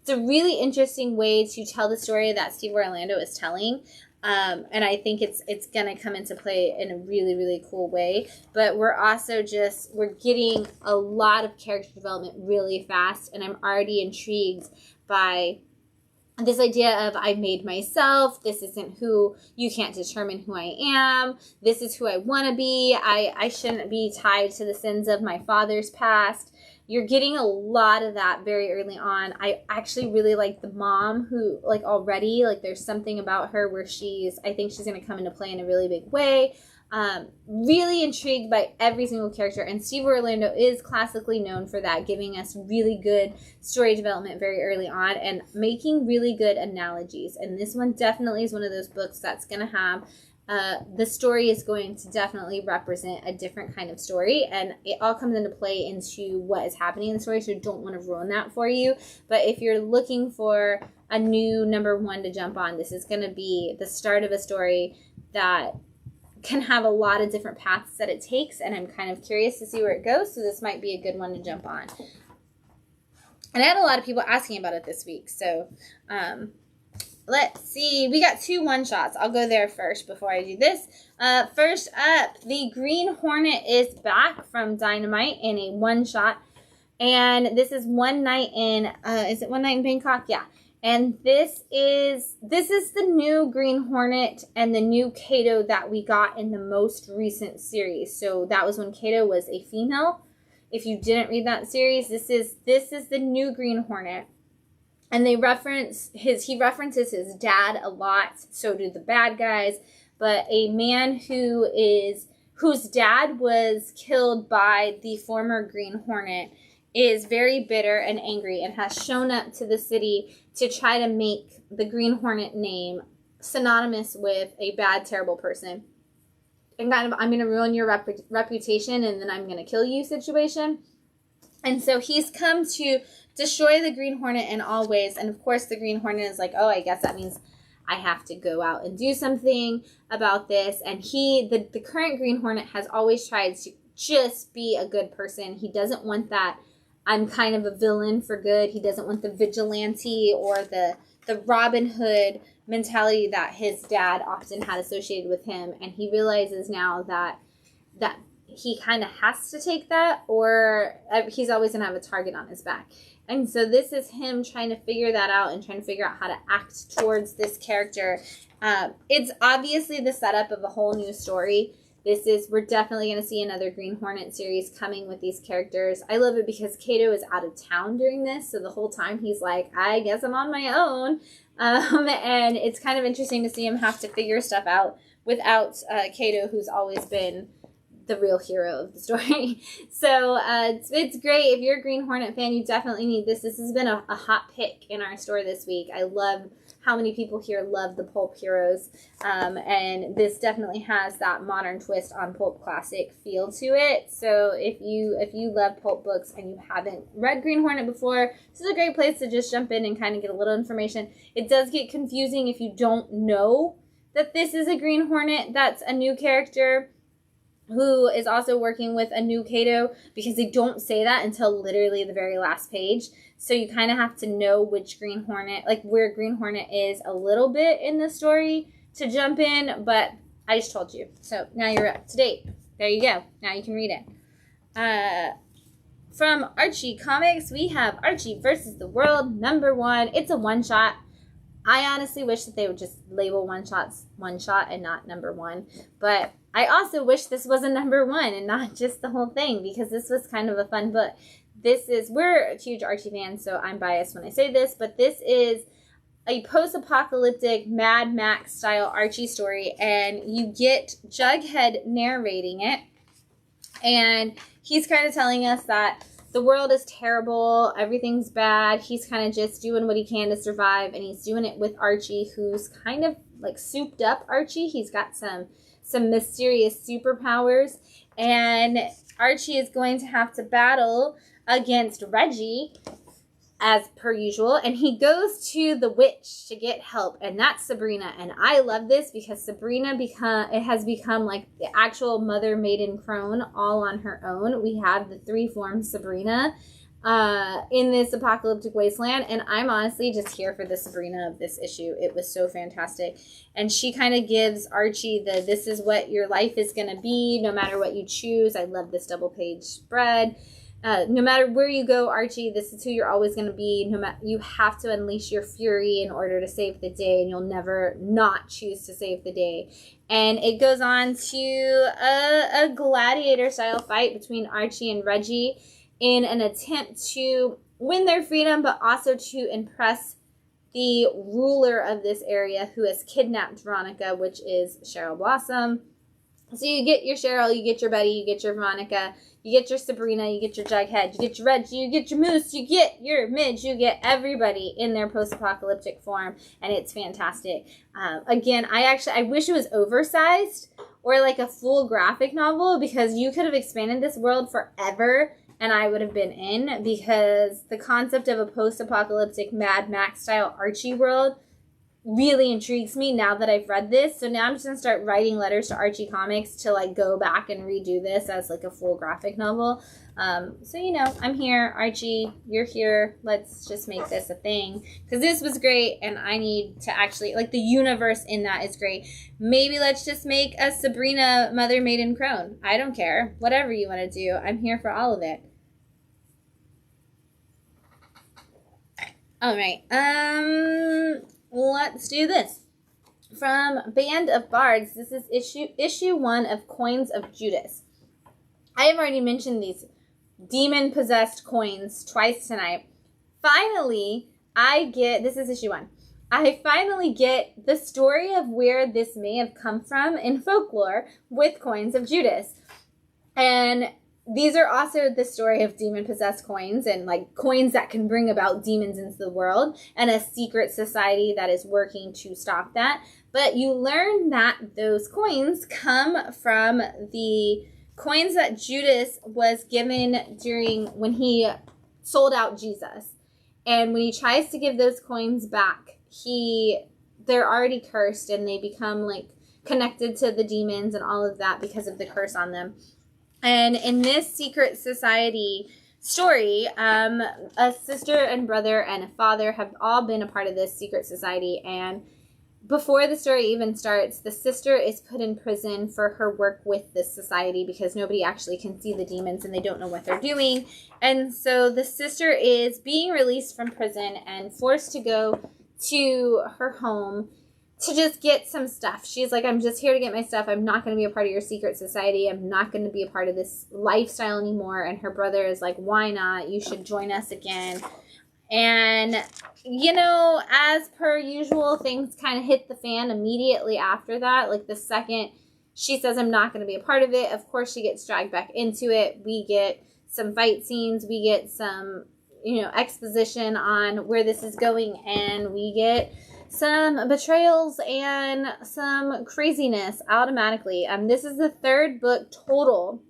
a really interesting way to tell the story that Steve Orlando is telling. And I think it's going to come into play in a really, really cool way. But we're also we're getting a lot of character development really fast. And I'm already intrigued by this idea of I made myself. This isn't who, you can't determine who I am. This is who I want to be. I shouldn't be tied to the sins of my father's past. You're getting a lot of that very early on. I actually really like the mom who, like, already, like, there's something about her where I think she's going to come into play in a really big way. Really intrigued by every single character, and Steve Orlando is classically known for that, giving us really good story development very early on and making really good analogies. And this one definitely is one of those books that's going to have the story is going to definitely represent a different kind of story, and it all comes into play into what is happening in the story, so I don't want to ruin that for you. But if you're looking for a new number 1 to jump on, this is going to be the start of a story that can have a lot of different paths that it takes, and I'm kind of curious to see where it goes, so this might be a good one to jump on. And I had a lot of people asking about it this week, so let's see. We got 2 one-shots. I'll go there first before I do this. First up, the Green Hornet is back from Dynamite in a one-shot, and this is One Night in, is it One Night in Bangkok? Yeah. And this is the new Green Hornet and the new Kato that we got in the most recent series. So that was when Kato was a female. If you didn't read that series, this is the new Green Hornet. And he references his dad a lot. So do the bad guys. But a man whose dad was killed by the former Green Hornet is very bitter and angry and has shown up to the city to try to make the Green Hornet name synonymous with a bad, terrible person. And kind of, I'm going to ruin your reputation and then I'm going to kill you situation. And so he's come to destroy the Green Hornet in all ways. And of course the Green Hornet is like, oh, I guess that means I have to go out and do something about this. And the current Green Hornet has always tried to just be a good person. He doesn't want that I'm kind of a villain for good. He doesn't want the vigilante or the Robin Hood mentality that his dad often had associated with him. And he realizes now that he kind of has to take that, or he's always going to have a target on his back. And so this is him trying to figure that out and trying to figure out how to act towards this character. It's obviously the setup of a whole new story. We're definitely going to see another Green Hornet series coming with these characters. I love it because Kato is out of town during this, so the whole time he's like, I guess I'm on my own. And it's kind of interesting to see him have to figure stuff out without Kato, who's always been the real hero of the story. So it's great. If you're a Green Hornet fan, you definitely need this. This has been a hot pick in our store this week. I love how many people here love the pulp heroes, and this definitely has that modern twist on pulp classic feel to it. So if you love pulp books and you haven't read Green Hornet before, this is a great place to just jump in and kind of get a little information. It does get confusing if you don't know that this is a Green Hornet that's a new character who is also working with a new Kato, because they don't say that until literally the very last page. So you kind of have to know which Green Hornet, like where Green Hornet is a little bit in the story to jump in, but I just told you. So now you're up to date. There you go. Now you can read it. From Archie Comics, we have Archie versus the World #1. It's a one-shot. I honestly wish that they would just label one-shots one-shot and not #1. But I also wish this was a #1 and not just the whole thing, because this was kind of a fun book. We're huge Archie fans, so I'm biased when I say this, but this is a post-apocalyptic Mad Max style Archie story, and you get Jughead narrating it, and he's kind of telling us that the world is terrible, everything's bad, he's kind of just doing what he can to survive, and he's doing it with Archie, who's kind of like souped up Archie. He's got some mysterious superpowers, and Archie is going to have to battle against Reggie as per usual, and he goes to the witch to get help, and that's Sabrina. And I love this because Sabrina has become like the actual mother maiden crone all on her own. We have the 3-form Sabrina in this apocalyptic wasteland, and I'm honestly just here for the Sabrina of this issue. It was so fantastic, and she kind of gives Archie this is what your life is going to be no matter what you choose. I love this double page spread. No matter where you go, Archie, this is who you're always going to be. You have to unleash your fury in order to save the day, and you'll never not choose to save the day. And it goes on to a gladiator-style fight between Archie and Reggie in an attempt to win their freedom, but also to impress the ruler of this area, who has kidnapped Veronica, which is Cheryl Blossom. So you get your Cheryl, you get your Betty, you get your Veronica, you get your Sabrina, you get your Jughead, you get your Reggie, you get your Moose, you get your Midge, you get everybody in their post-apocalyptic form, and it's fantastic. Again, I wish it was oversized or like a full graphic novel, because you could have expanded this world forever and I would have been in, because the concept of a post-apocalyptic Mad Max style Archie world really intrigues me now that I've read this. So now I'm just going to start writing letters to Archie Comics to like go back and redo this as like a full graphic novel. So, I'm here. Archie, you're here. Let's just make this a thing, because this was great, and I need to actually, like, the universe in that is great. Maybe let's just make a Sabrina Mother Maiden Crone. I don't care. Whatever you want to do. I'm here for all of it. All right. Let's do this. From Band of Bards, this is issue 1 of Coins of Judas. I have already mentioned these demon-possessed coins twice tonight. Finally, this is issue 1. I finally get the story of where this may have come from in folklore with Coins of Judas. And these are also the story of demon-possessed coins, and like coins that can bring about demons into the world, and a secret society that is working to stop that. But you learn that those coins come from the coins that Judas was given during when he sold out Jesus. And when he tries to give those coins back, they're already cursed, and they become like connected to the demons and all of that because of the curse on them. And in this secret society story, a sister and brother and a father have all been a part of this secret society, and before the story even starts, the sister is put in prison for her work with this society because nobody actually can see the demons and they don't know what they're doing. And so the sister is being released from prison and forced to go to her home to just get some stuff. She's like, I'm just here to get my stuff. I'm not going to be a part of your secret society. I'm not going to be a part of this lifestyle anymore. And her brother is like, why not? You should join us again. And, you know, as per usual, things kind of hit the fan immediately after that. Like the second she says, I'm not going to be a part of it, of course she gets dragged back into it. We get some fight scenes. We get some, you know, exposition on where this is going. And we get some betrayals and some craziness automatically. This is the third book total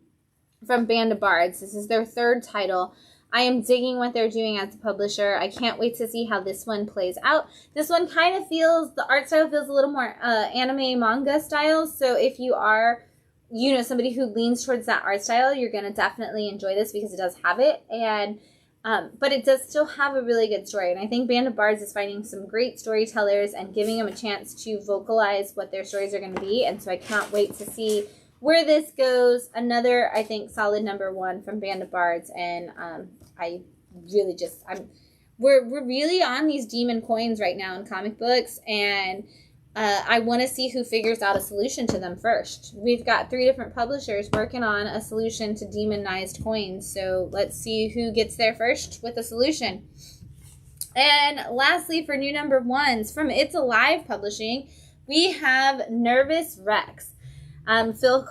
from Band of Bards. This is their third title. I am digging what they're doing as a publisher. I can't wait to see how this one plays out. This one kind of feels, the art style feels a little more anime manga style. So if you are, you know, somebody who leans towards that art style, you're going to definitely enjoy this because it does have it. And but it does still have a really good story. And I think Band of Bards is finding some great storytellers and giving them a chance to vocalize what their stories are going to be. And so I can't wait to see where this goes. Another, I think, solid #1 from Band of Bards. And I really just, we're really on these demon coins right now in comic books. And I want to see who figures out a solution to them first. We've got 3 different publishers working on a solution to demonized coins. So let's see who gets there first with a solution. And lastly, for new #1s from It's Alive Publishing, we have Nervous Rex. Phil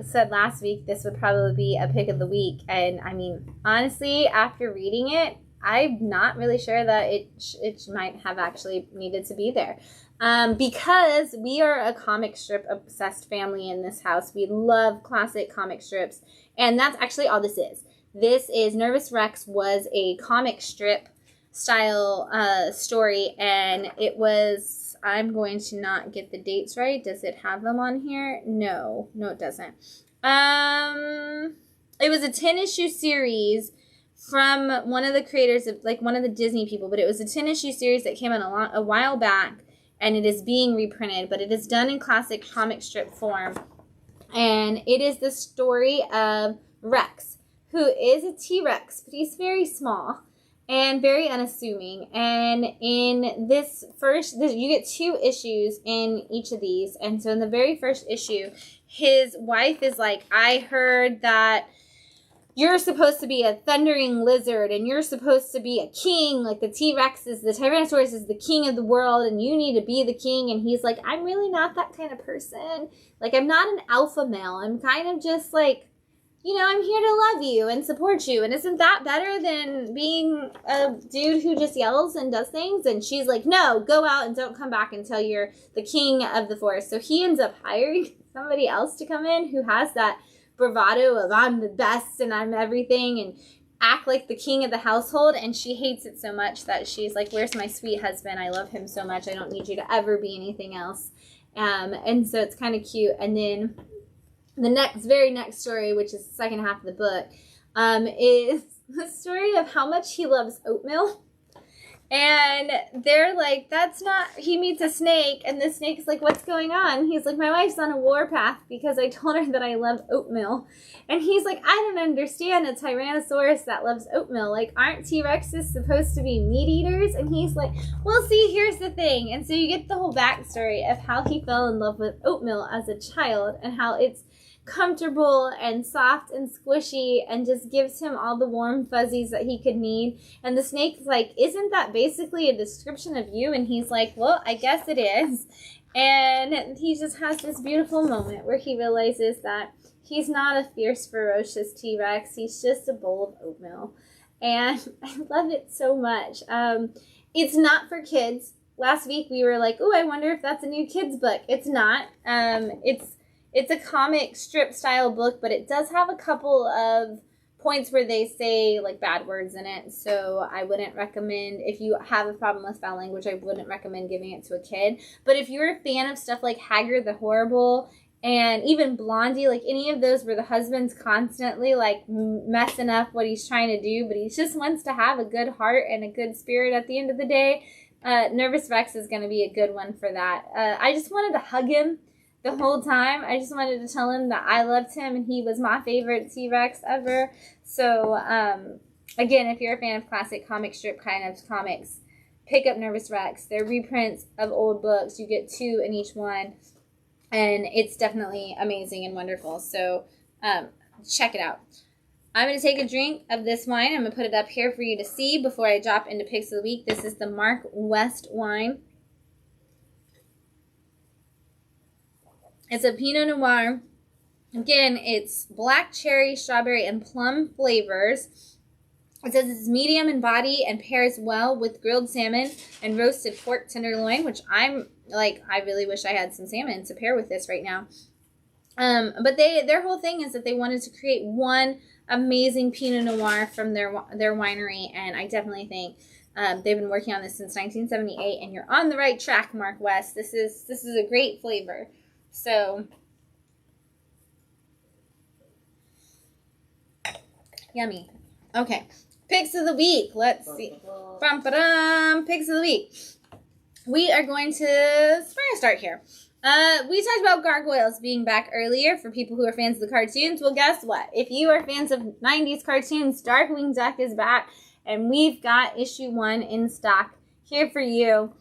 said last week this would probably be a pick of the week. And I mean, honestly, after reading it, I'm not really sure that it might have actually needed to be there. Because we are a comic strip obsessed family in this house. We love classic comic strips. And that's actually all this is. This is Nervous Rex was a comic strip style story. And it was, I'm going to not get the dates right. Does it have them on here? No, it doesn't. It was a 10-issue series from one of the creators of, like, one of the Disney people. But it was a 10-issue series that came out a while back. And it is being reprinted, but it is done in classic comic strip form. And it is the story of Rex, who is a T-Rex, but he's very small and very unassuming. And in this you get 2 issues in each of these. And so in the very first issue, his wife is like, I heard that you're supposed to be a thundering lizard and you're supposed to be a king. Like the T-Rex is, the Tyrannosaurus is the king of the world and you need to be the king. And he's like, I'm really not that kind of person. Like, I'm not an alpha male. I'm kind of just like, you know, I'm here to love you and support you. And isn't that better than being a dude who just yells and does things? And she's like, no, go out and don't come back until you're the king of the forest. So he ends up hiring somebody else to come in who has that bravado of I'm the best and I'm everything and act like the king of the household. And she hates it so much that she's like, where's my sweet husband? I love him so much. I don't need you to ever be anything else. And so it's kind of cute. And then the very next story, which is the second half of the book, is the story of how much he loves oatmeal. And they're like, that's not, he meets a snake, and the snake's like, what's going on? He's like, my wife's on a warpath because I told her that I love oatmeal. And he's like, I don't understand a Tyrannosaurus that loves oatmeal. Like, aren't T-Rexes supposed to be meat eaters? And he's like, well, see, here's the thing. And so you get the whole backstory of how he fell in love with oatmeal as a child and how it's comfortable and soft and squishy and just gives him all the warm fuzzies that he could need. And the snake's like, isn't that basically a description of you? And he's like, well, I guess it is. And he just has this beautiful moment where he realizes that he's not a fierce, ferocious T-Rex. He's just a bowl of oatmeal. And I love it so much. It's not for kids. Last week we were like, oh, I wonder if that's a new kids book. It's not. It's a comic strip style book, but it does have a couple of points where they say like bad words in it. So I wouldn't recommend, if you have a problem with foul language, I wouldn't recommend giving it to a kid. But if you're a fan of stuff like Haggard the Horrible and even Blondie, like any of those where the husband's constantly like messing up what he's trying to do, but he just wants to have a good heart and a good spirit at the end of the day, Nervous Rex is going to be a good one for that. I just wanted to hug him the whole time. I just wanted to tell him that I loved him and he was my favorite T-Rex ever. So, again, if you're a fan of classic comic strip kind of comics, pick up Nervous Rex. They're reprints of old books. You get 2 in each one. And it's definitely amazing and wonderful. So, check it out. I'm going to take a drink of this wine. I'm going to put it up here for you to see before I drop into Picks of the Week. This is the Mark West wine. It's a Pinot Noir. Again, it's black cherry, strawberry, and plum flavors. It says it's medium in body and pairs well with grilled salmon and roasted pork tenderloin, which I really wish I had some salmon to pair with this right now. But their whole thing is that they wanted to create one amazing Pinot Noir from their winery, and I definitely think they've been working on this since 1978, and you're on the right track, Mark West. This is a great flavor. So, yummy. Okay, Picks of the Week. Let's see. Picks of the Week. We are going to start here. We talked about Gargoyles being back earlier for people who are fans of the cartoons. Well, guess what? If you are fans of 90s cartoons, Darkwing Duck is back, and we've got issue 1 in stock here for you.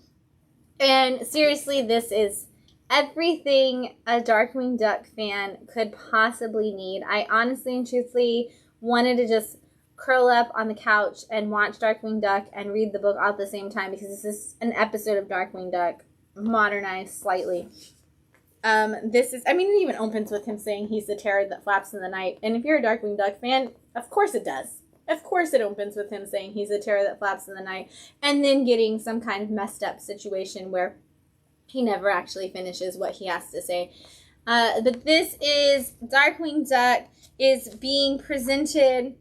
And seriously, this is everything a Darkwing Duck fan could possibly need. I honestly and truthfully wanted to just curl up on the couch and watch Darkwing Duck and read the book all at the same time, because this is an episode of Darkwing Duck modernized slightly. It even opens with him saying he's the terror that flaps in the night. And if you're a Darkwing Duck fan, of course it does. Of course it opens with him saying he's the terror that flaps in the night, and then getting some kind of messed up situation where he never actually finishes what he has to say. But this is Darkwing Duck is being presented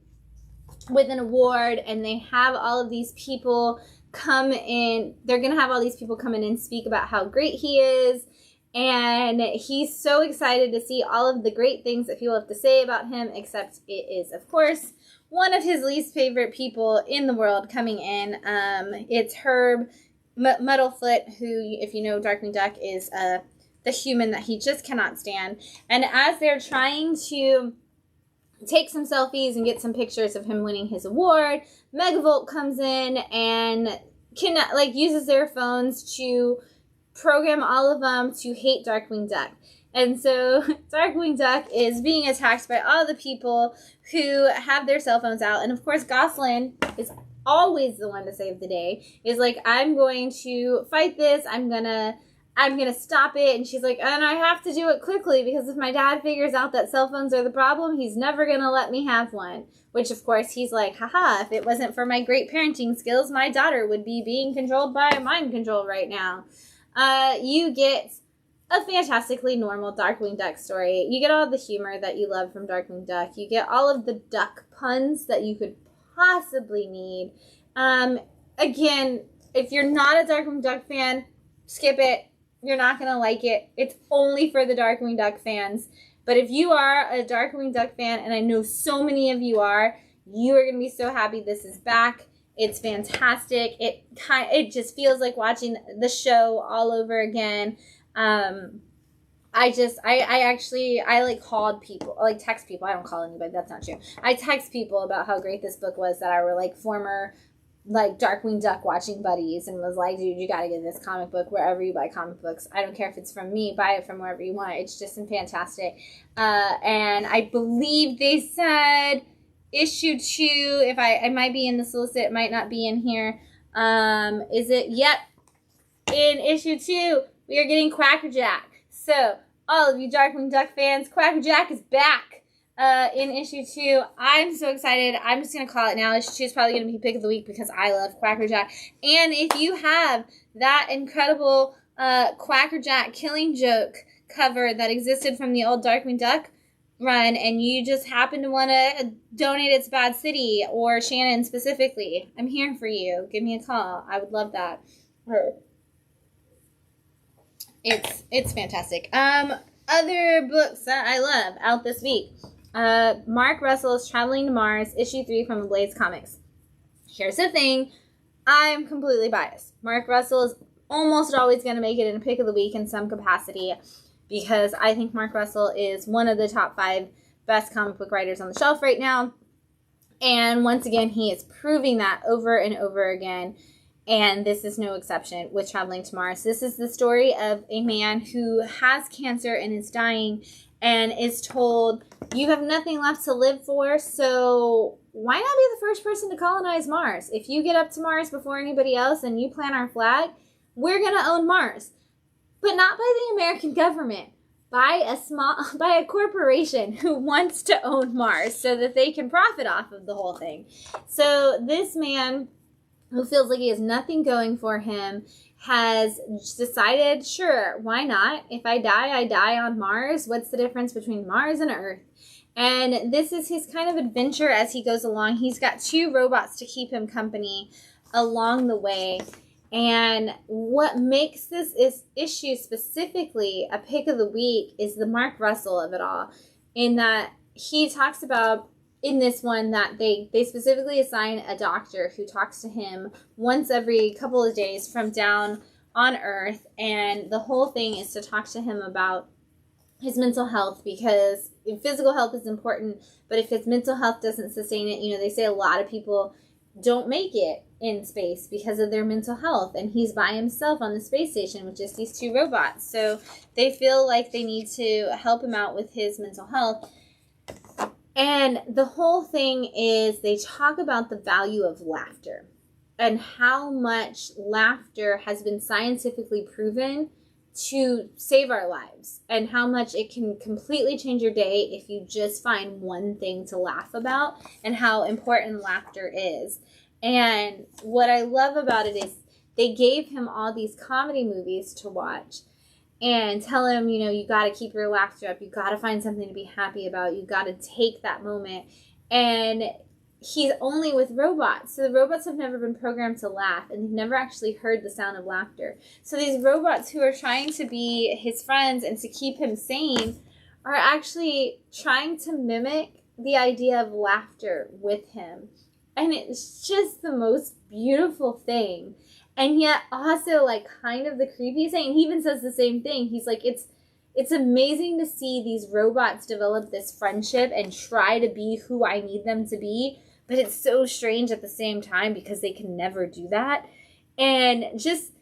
with an award, and they have all of these people come in. They're going to have all these people come in and speak about how great he is, and he's so excited to see all of the great things that people have to say about him, except it is, of course, one of his least favorite people in the world coming in. It's Herb Muddlefoot, who, if you know Darkwing Duck, is the human that he just cannot stand. And as they're trying to take some selfies and get some pictures of him winning his award, Megavolt comes in and uses their phones to program all of them to hate Darkwing Duck. And so Darkwing Duck is being attacked by all the people who have their cell phones out. And of course, Goslin is always the one to save the day. Is like, I'm going to fight this. I'm gonna stop it. And she's like, and I have to do it quickly, because if my dad figures out that cell phones are the problem, he's never gonna let me have one. Which, of course, he's like, haha, if it wasn't for my great parenting skills, my daughter would be being controlled by mind control right now. You get a fantastically normal Darkwing Duck story. You get all the humor that you love from Darkwing Duck. You get all of the duck puns that you could possibly need. Again, if you're not a Darkwing Duck fan, skip it. You're not going to like it. It's only for the Darkwing Duck fans. But if you are a Darkwing Duck fan, and I know so many of you are going to be so happy this is back. It's fantastic. It just feels like watching the show all over again. I called people, text people. I don't call anybody. That's not true. I text people about how great this book was that were former Darkwing Duck watching buddies, and was like, dude, you got to get this comic book wherever you buy comic books. I don't care if it's from me. Buy it from wherever you want. It's just fantastic. And I believe they said issue 2, I might be in the solicit, it might not be in here. Is it? Yep. In issue 2, we are getting Quackerjack. So, all of you Darkwing Duck fans, Quackerjack is back in issue 2. I'm so excited. I'm just going to call it now. Issue 2 is probably going to be Pick of the Week, because I love Quackerjack. And if you have that incredible Quackerjack Killing Joke cover that existed from the old Darkwing Duck run, and you just happen to want to donate it to Bad City or Shannon specifically, I'm here for you. Give me a call. I would love that. It's fantastic. Other books that I love out this week. Mark Russell's Traveling to Mars, issue 3 from Ablaze Comics. Here's the thing. I'm completely biased. Mark Russell is almost always going to make it in a pick of the week in some capacity because I think Mark Russell is one of the top 5 best comic book writers on the shelf right now. And once again, he is proving that over and over again. And this is no exception with Traveling to Mars. This is the story of a man who has cancer and is dying and is told, you have nothing left to live for, so why not be the first person to colonize Mars? If you get up to Mars before anybody else and you plant our flag, we're going to own Mars. But not by the American government, by a corporation who wants to own Mars so that they can profit off of the whole thing. So this man, who feels like he has nothing going for him, has decided, sure, why not? If I die on Mars. What's the difference between Mars and Earth? And this is his kind of adventure as he goes along. He's got 2 robots to keep him company along the way. And what makes this issue specifically a pick of the week is the Mark Russell of it all, in that he talks about in this one that they specifically assign a doctor who talks to him once every couple of days from down on Earth, and the whole thing is to talk to him about his mental health, because physical health is important, but if his mental health doesn't sustain it, they say a lot of people don't make it in space because of their mental health, and he's by himself on the space station with just these 2 robots, so they feel like they need to help him out with his mental health. And the whole thing is they talk about the value of laughter and how much laughter has been scientifically proven to save our lives, and how much it can completely change your day if you just find one thing to laugh about, and how important laughter is. And what I love about it is they gave him all these comedy movies to watch and tell him, you got to keep your laughter up. You got to find something to be happy about. You got to take that moment. And he's only with robots. So the robots have never been programmed to laugh, and they've never actually heard the sound of laughter. So these robots who are trying to be his friends and to keep him sane are actually trying to mimic the idea of laughter with him. And it's just the most beautiful thing. And yet also kind of the creepy thing. And he even says the same thing. He's like, it's amazing to see these robots develop this friendship and try to be who I need them to be. But it's so strange at the same time because they can never do that. And just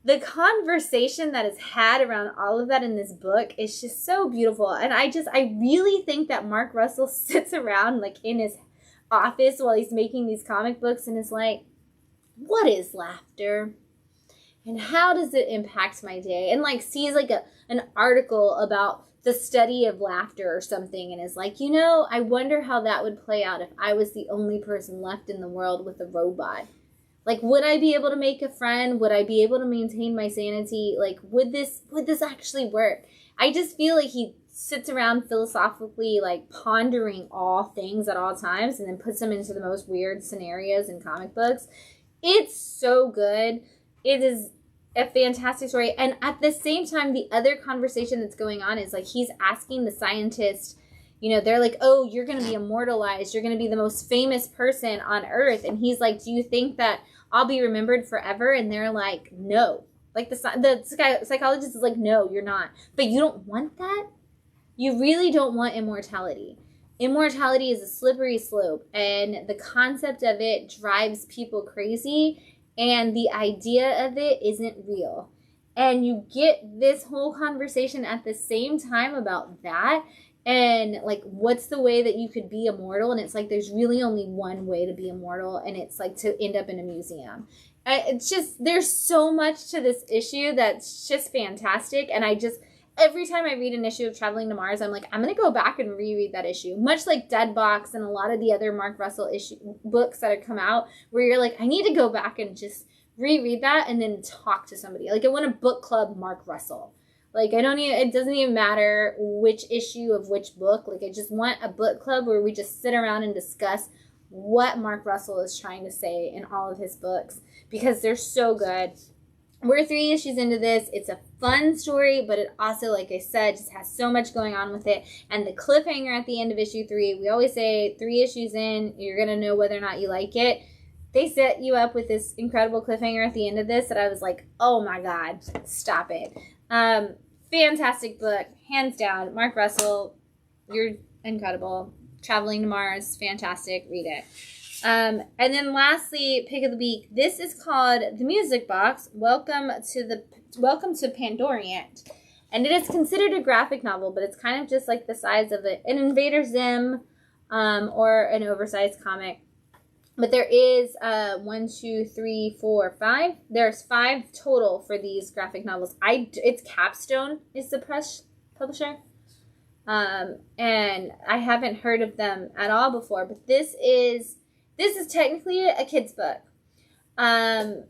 the conversation that is had around all of that in this book is just so beautiful. And I really think that Mark Russell sits around in his office while he's making these comic books and is like, what is laughter? And how does it impact my day? And sees an article about the study of laughter or something and is like, I wonder how that would play out if I was the only person left in the world with a robot. Would I be able to make a friend? Would I be able to maintain my sanity? Would this actually work? I just feel like he sits around philosophically pondering all things at all times and then puts them into the most weird scenarios in comic books. It's so good. It is a fantastic story. And at the same time, the other conversation that's going on is he's asking the scientist, they're like, oh, you're going to be immortalized. You're going to be the most famous person on Earth. And he's like, do you think that I'll be remembered forever? And they're like, no. The psychologist is like, no, you're not. But you don't want that? You really don't want immortality. Immortality is a slippery slope, and the concept of it drives people crazy, and the idea of it isn't real. And you get this whole conversation at the same time about that, and what's the way that you could be immortal? And it's there's really only one way to be immortal, and it's to end up in a museum. It's just, there's so much to this issue that's just fantastic, and every time I read an issue of Traveling to Mars, I'm like, I'm going to go back and reread that issue. Much like Dead Box and a lot of the other Mark Russell books that have come out, where you're like, I need to go back and just reread that and then talk to somebody. I want a book club Mark Russell. It doesn't even matter which issue of which book. I just want a book club where we just sit around and discuss what Mark Russell is trying to say in all of his books, because they're so good. We're 3 issues into this. It's a fun story, but it also, like I said, just has so much going on with it. And the cliffhanger at the end of issue 3, we always say 3 issues in, you're going to know whether or not you like it. they set you up with this incredible cliffhanger at the end of this that I was like, oh my God, stop it. Fantastic book, hands down. Mark Russell, you're incredible. Traveling to Mars, fantastic. Read it. And then lastly, pick of the week. This is called The Music Box. Welcome to Pandorient. And it is considered a graphic novel, but it's kind of just like the size of an Invader Zim or an oversized comic. But there is 1, 2, 3, 4, 5. There's 5 total for these graphic novels. It's Capstone is the press publisher. And I haven't heard of them at all before, but this is technically a kid's book. And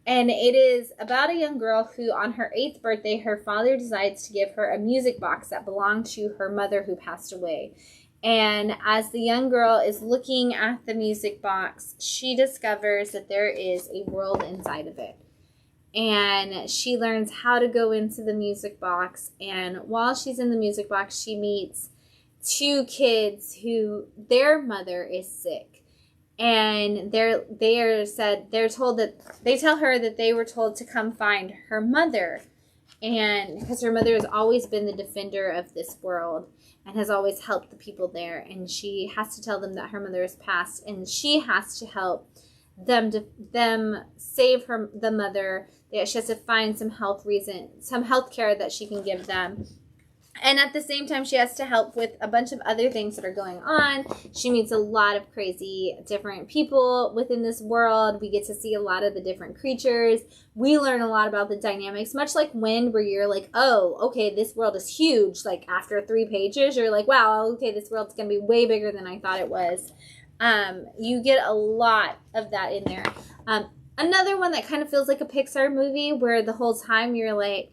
it is about a young girl who, on her 8th birthday, her father decides to give her a music box that belonged to her mother who passed away. And as the young girl is looking at the music box, she discovers that there is a world inside of it. And she learns how to go into the music box. And while she's in the music box, she meets 2 kids who their mother is sick. And they tell her that they were told to come find her mother. And because her mother has always been the defender of this world and has always helped the people there. And she has to tell them that her mother has passed. And she has to help them save the mother. She has to find some health care that she can give them. And at the same time, she has to help with a bunch of other things that are going on. She meets a lot of crazy different people within this world. We get to see a lot of the different creatures. We learn a lot about the dynamics, much like Wind, where you're like, oh, okay, this world is huge. Like after 3 pages, you're like, wow, okay, this world's going to be way bigger than I thought it was. You get a lot of that in there. Another one that kind of feels like a Pixar movie where the whole time you're like,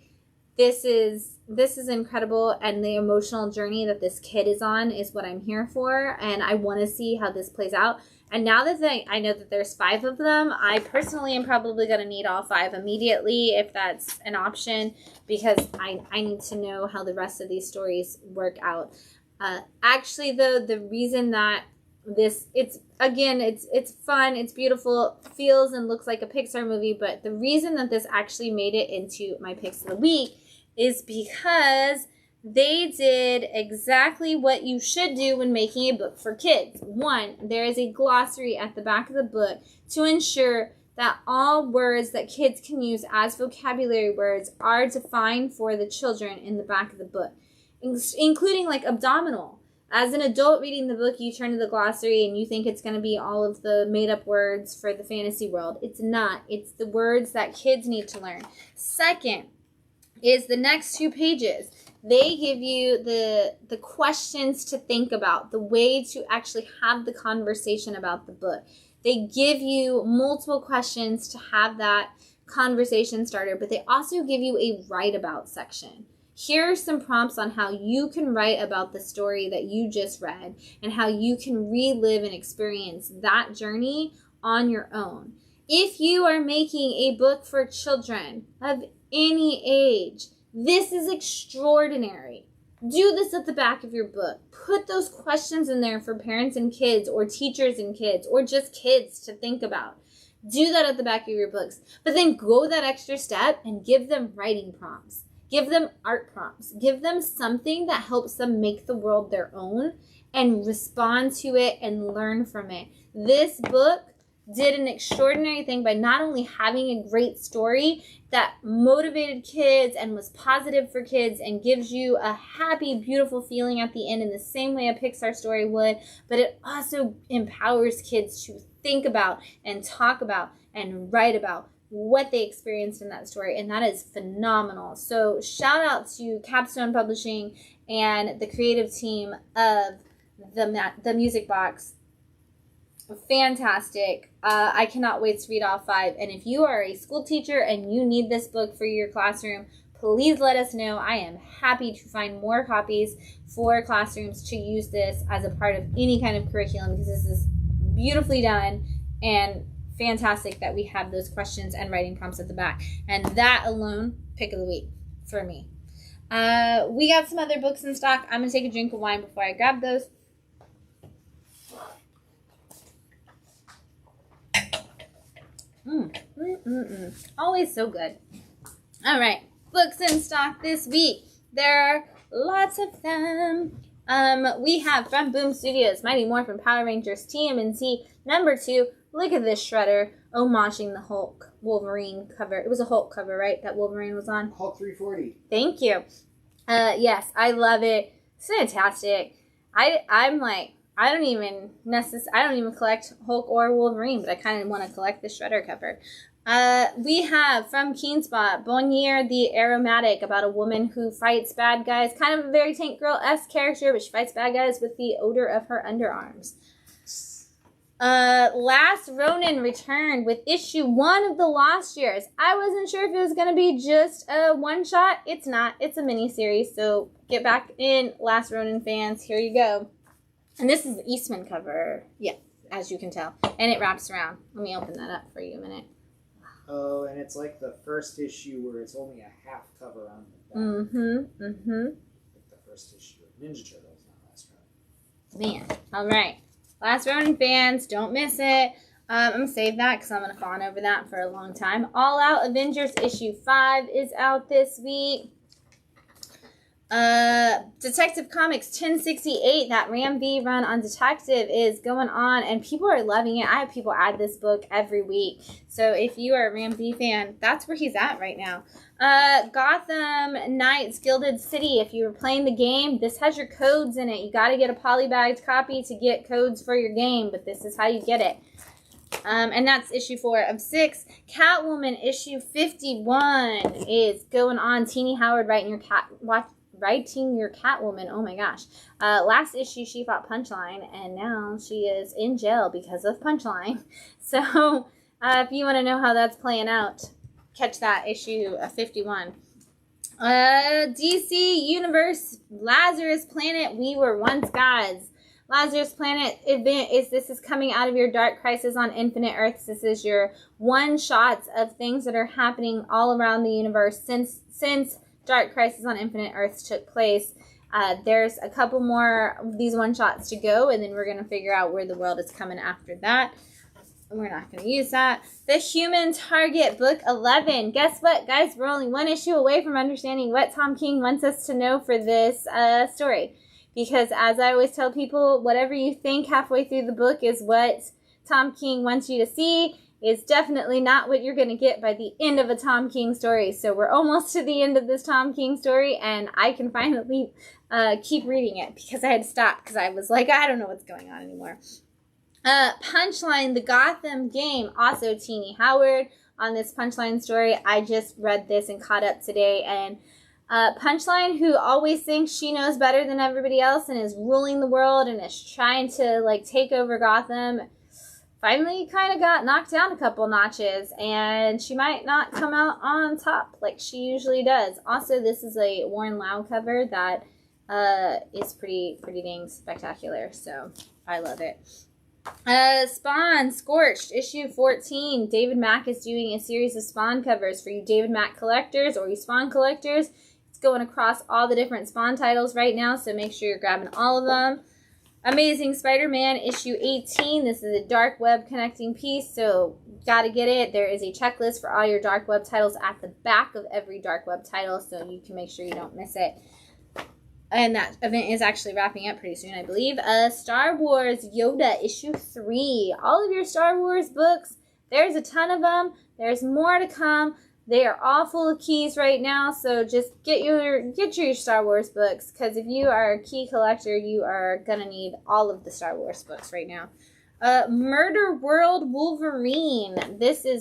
this is incredible, and the emotional journey that this kid is on is what I'm here for, and I want to see how this plays out. And now that I know that there's 5 of them, I personally am probably going to need all 5 immediately if that's an option, because I need to know how the rest of these stories work out. Actually, though, the reason that it's fun, it's beautiful, feels and looks like a Pixar movie, but the reason that this actually made it into my picks of the week is because they did exactly what you should do when making a book for kids. 1, there is a glossary at the back of the book to ensure that all words that kids can use as vocabulary words are defined for the children in the back of the book, including like abdominal. As an adult reading the book, you turn to the glossary and you think it's going to be all of the made-up words for the fantasy world. It's not. It's the words that kids need to learn. Second is the next 2 pages. They give you the questions to think about, the way to actually have the conversation about the book. They give you multiple questions to have that conversation starter, but they also give you a write about section. Here are some prompts on how you can write about the story that you just read and how you can relive and experience that journey on your own. If you are making a book for children of any age, this is extraordinary. Do this at the back of your book. Put those questions in there for parents and kids or teachers and kids or just kids to think about. Do that at the back of your books. But then go that extra step and give them writing prompts. Give them art prompts. Give them something that helps them make the world their own and respond to it and learn from it. This book did an extraordinary thing by not only having a great story that motivated kids and was positive for kids and gives you a happy, beautiful feeling at the end in the same way a Pixar story would, but it also empowers kids to think about and talk about and write about what they experienced in that story, and that is phenomenal. So shout out to Capstone Publishing and the creative team of the Music Box. Fantastic. I cannot wait to read all 5. And if you are a school teacher and you need this book for your classroom, please let us know. I am happy to find more copies for classrooms to use this as a part of any kind of curriculum, because this is beautifully done and fantastic that we have those questions and writing prompts at the back. And that alone, pick of the week for me. We got some other books in stock. I'm going to take a drink of wine before I grab those. Always so good. All right. Books in stock this week. There are lots of them. We have from Boom Studios, Mighty Morphin Power Rangers TMNT #2. Look at this shredder homaging the Hulk Wolverine cover. It was a Hulk cover, right? That Wolverine was on. Hulk 340. Thank you. Yes, I love it. It's fantastic. I'm like, I don't even collect Hulk or Wolverine, but I kind of want to collect the shredder cover. We have from Keenspot, Bonnier the Aromatic, about a woman who fights bad guys. Kind of a very Tank Girl-esque character, but she fights bad guys with the odor of her underarms. Last Ronin returned with issue 1 of the Lost Years. I wasn't sure if it was going to be just a one-shot. It's not. It's a mini-series, so get back in, Last Ronin fans. Here you go. And this is the Eastman cover. Yeah, as you can tell. And it wraps around. Let me open that up for you a minute. Oh, and it's like the first issue where it's only a half cover on the back. Mm-hmm. Like the first issue of Ninja Turtles, not Last Ronin. Man. All right. Last Ronin fans, don't miss it. I'm going to save that because I'm going to fawn over that for a long time. All Out Avengers issue 5 is out this week. Detective Comics 1068, that Ram V run on Detective is going on, and people are loving it. I have people add this book every week. So if you are a Ram V fan, that's where he's at right now. Gotham Knights Gilded City, if you were playing the game, this has your codes in it. You got to get a polybagged copy to get codes for your game, but this is how you get it. And that's issue 4 of 6. Catwoman issue 51 is going on. Teenie Howard writing your Catwoman. Oh my gosh. Last issue she fought Punchline, and now she is in jail because of Punchline. So if you want to know how that's playing out, catch that issue 51. DC Universe Lazarus Planet, We Were Once Gods. Lazarus Planet event is coming out of your Dark Crisis on Infinite Earths. This is your one shots of things that are happening all around the universe since Dark Crisis on Infinite Earths took place. There's a couple more of these one shots to go, and then we're going to figure out where the world is coming after that. We're not going to use that. The Human Target, Book 11. Guess what, guys? We're only one issue away from understanding what Tom King wants us to know for this story. Because as I always tell people, whatever you think halfway through the book is what Tom King wants you to see is definitely not what you're going to get by the end of a Tom King story. So we're almost to the end of this Tom King story, and I can finally keep reading it because I had to stop because I was like, I don't know what's going on anymore. Punchline, the Gotham game, also Teenie Howard on this Punchline story. I just read this and caught up today, and Punchline, who always thinks she knows better than everybody else and is ruling the world and is trying to like take over Gotham, finally kind of got knocked down a couple notches, and she might not come out on top like she usually does. Also, this is a Warren Lau cover that is pretty dang spectacular, so I love it. Spawn Scorched issue 14. David Mack is doing a series of Spawn covers for you David Mack collectors or you Spawn collectors. It's going across all the different Spawn titles right now, so make sure you're grabbing all of them. Amazing Spider-Man issue 18. This is a dark web connecting piece, so gotta get it. There is a checklist for all your dark web titles at the back of every dark web title, so you can make sure you don't miss it. And that event is actually wrapping up pretty soon, I believe. Star Wars Yoda issue 3. All of your Star Wars books, there's a ton of them. There's more to come. They are all full of keys right now, so just get your Star Wars books, because if you are a key collector, you are going to need all of the Star Wars books right now. Murder World Wolverine.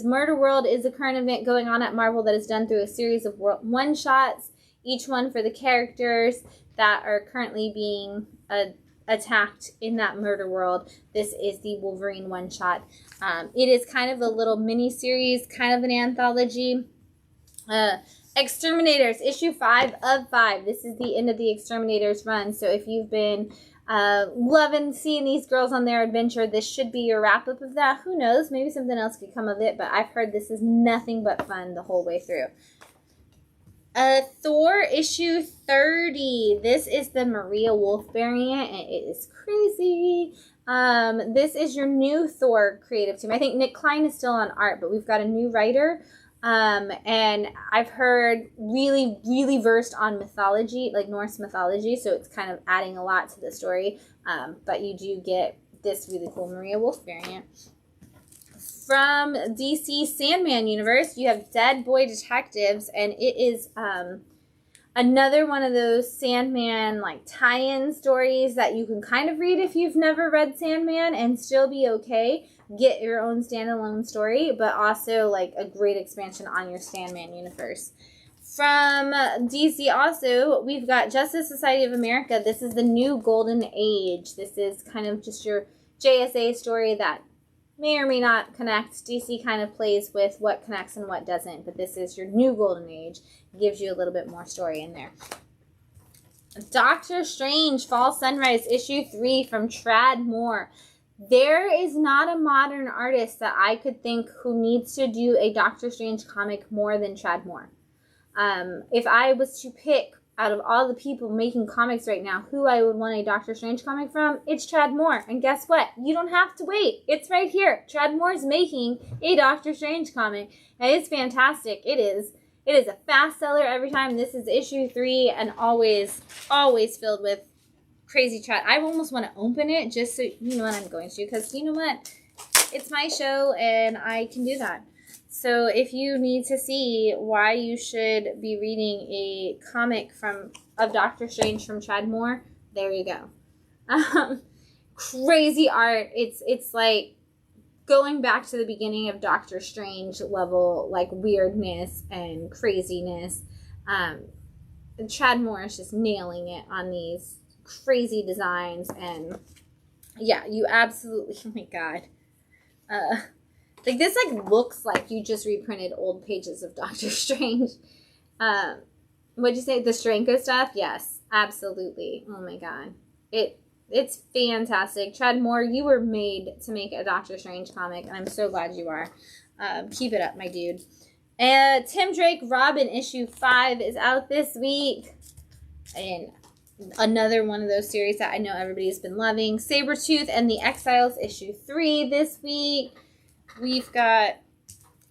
Murder World is a current event going on at Marvel that is done through a series of one-shots, each one for the characters that are currently being attacked in that murder world. This is the Wolverine one-shot. It is kind of a little mini-series, kind of an anthology. Exterminators, issue 5 of 5. This is the end of the Exterminators run, so if you've been loving seeing these girls on their adventure, this should be your wrap-up of that. Who knows? Maybe something else could come of it, but I've heard this is nothing but fun the whole way through. Thor issue 30. This is the Maria Wolf variant, and it is crazy. This is your new Thor creative team. I think Nick Klein is still on art, but we've got a new writer. And I've heard really, really versed on mythology, like Norse mythology, so it's kind of adding a lot to the story. But you do get this really cool Maria Wolf variant. From DC Sandman universe, you have Dead Boy Detectives, and it is another one of those Sandman like tie-in stories that you can kind of read if you've never read Sandman and still be okay. Get your own standalone story, but also like a great expansion on your Sandman universe. From DC also, we've got Justice Society of America. This is the new Golden Age. This is kind of just your JSA story that may or may not connect. DC kind of plays with what connects and what doesn't, but this is your new Golden Age. It gives you a little bit more story in there. Doctor Strange Fall Sunrise issue 3 from Trad Moore. There is not a modern artist that I could think who needs to do a Doctor Strange comic more than Trad Moore. If I was to pick out of all the people making comics right now who I would want a Doctor Strange comic from, it's Trad Moore. And guess what? You don't have to wait. It's right here. Trad Moore's making a Doctor Strange comic, and it's fantastic. It is a fast seller every time. This is issue 3 and always filled with crazy Trad. I almost want to open it just so you know what I'm going to, because you know what? It's my show and I can do that. So if you need to see why you should be reading a comic of Doctor Strange from Trad Moore, there you go. Crazy art. It's like going back to the beginning of Doctor Strange level, like weirdness and craziness. Trad Moore is just nailing it on these crazy designs, and yeah, you absolutely, oh my god. Like, this, like, looks like you just reprinted old pages of Doctor Strange. What'd you say? The Stranko stuff? Yes, absolutely. Oh, my God. It's fantastic. Trad Moore, you were made to make a Doctor Strange comic, and I'm so glad you are. Keep it up, my dude. Tim Drake Robin issue 5 is out this week. And another one of those series that I know everybody's been loving. Sabretooth and the Exiles issue 3 this week. We've got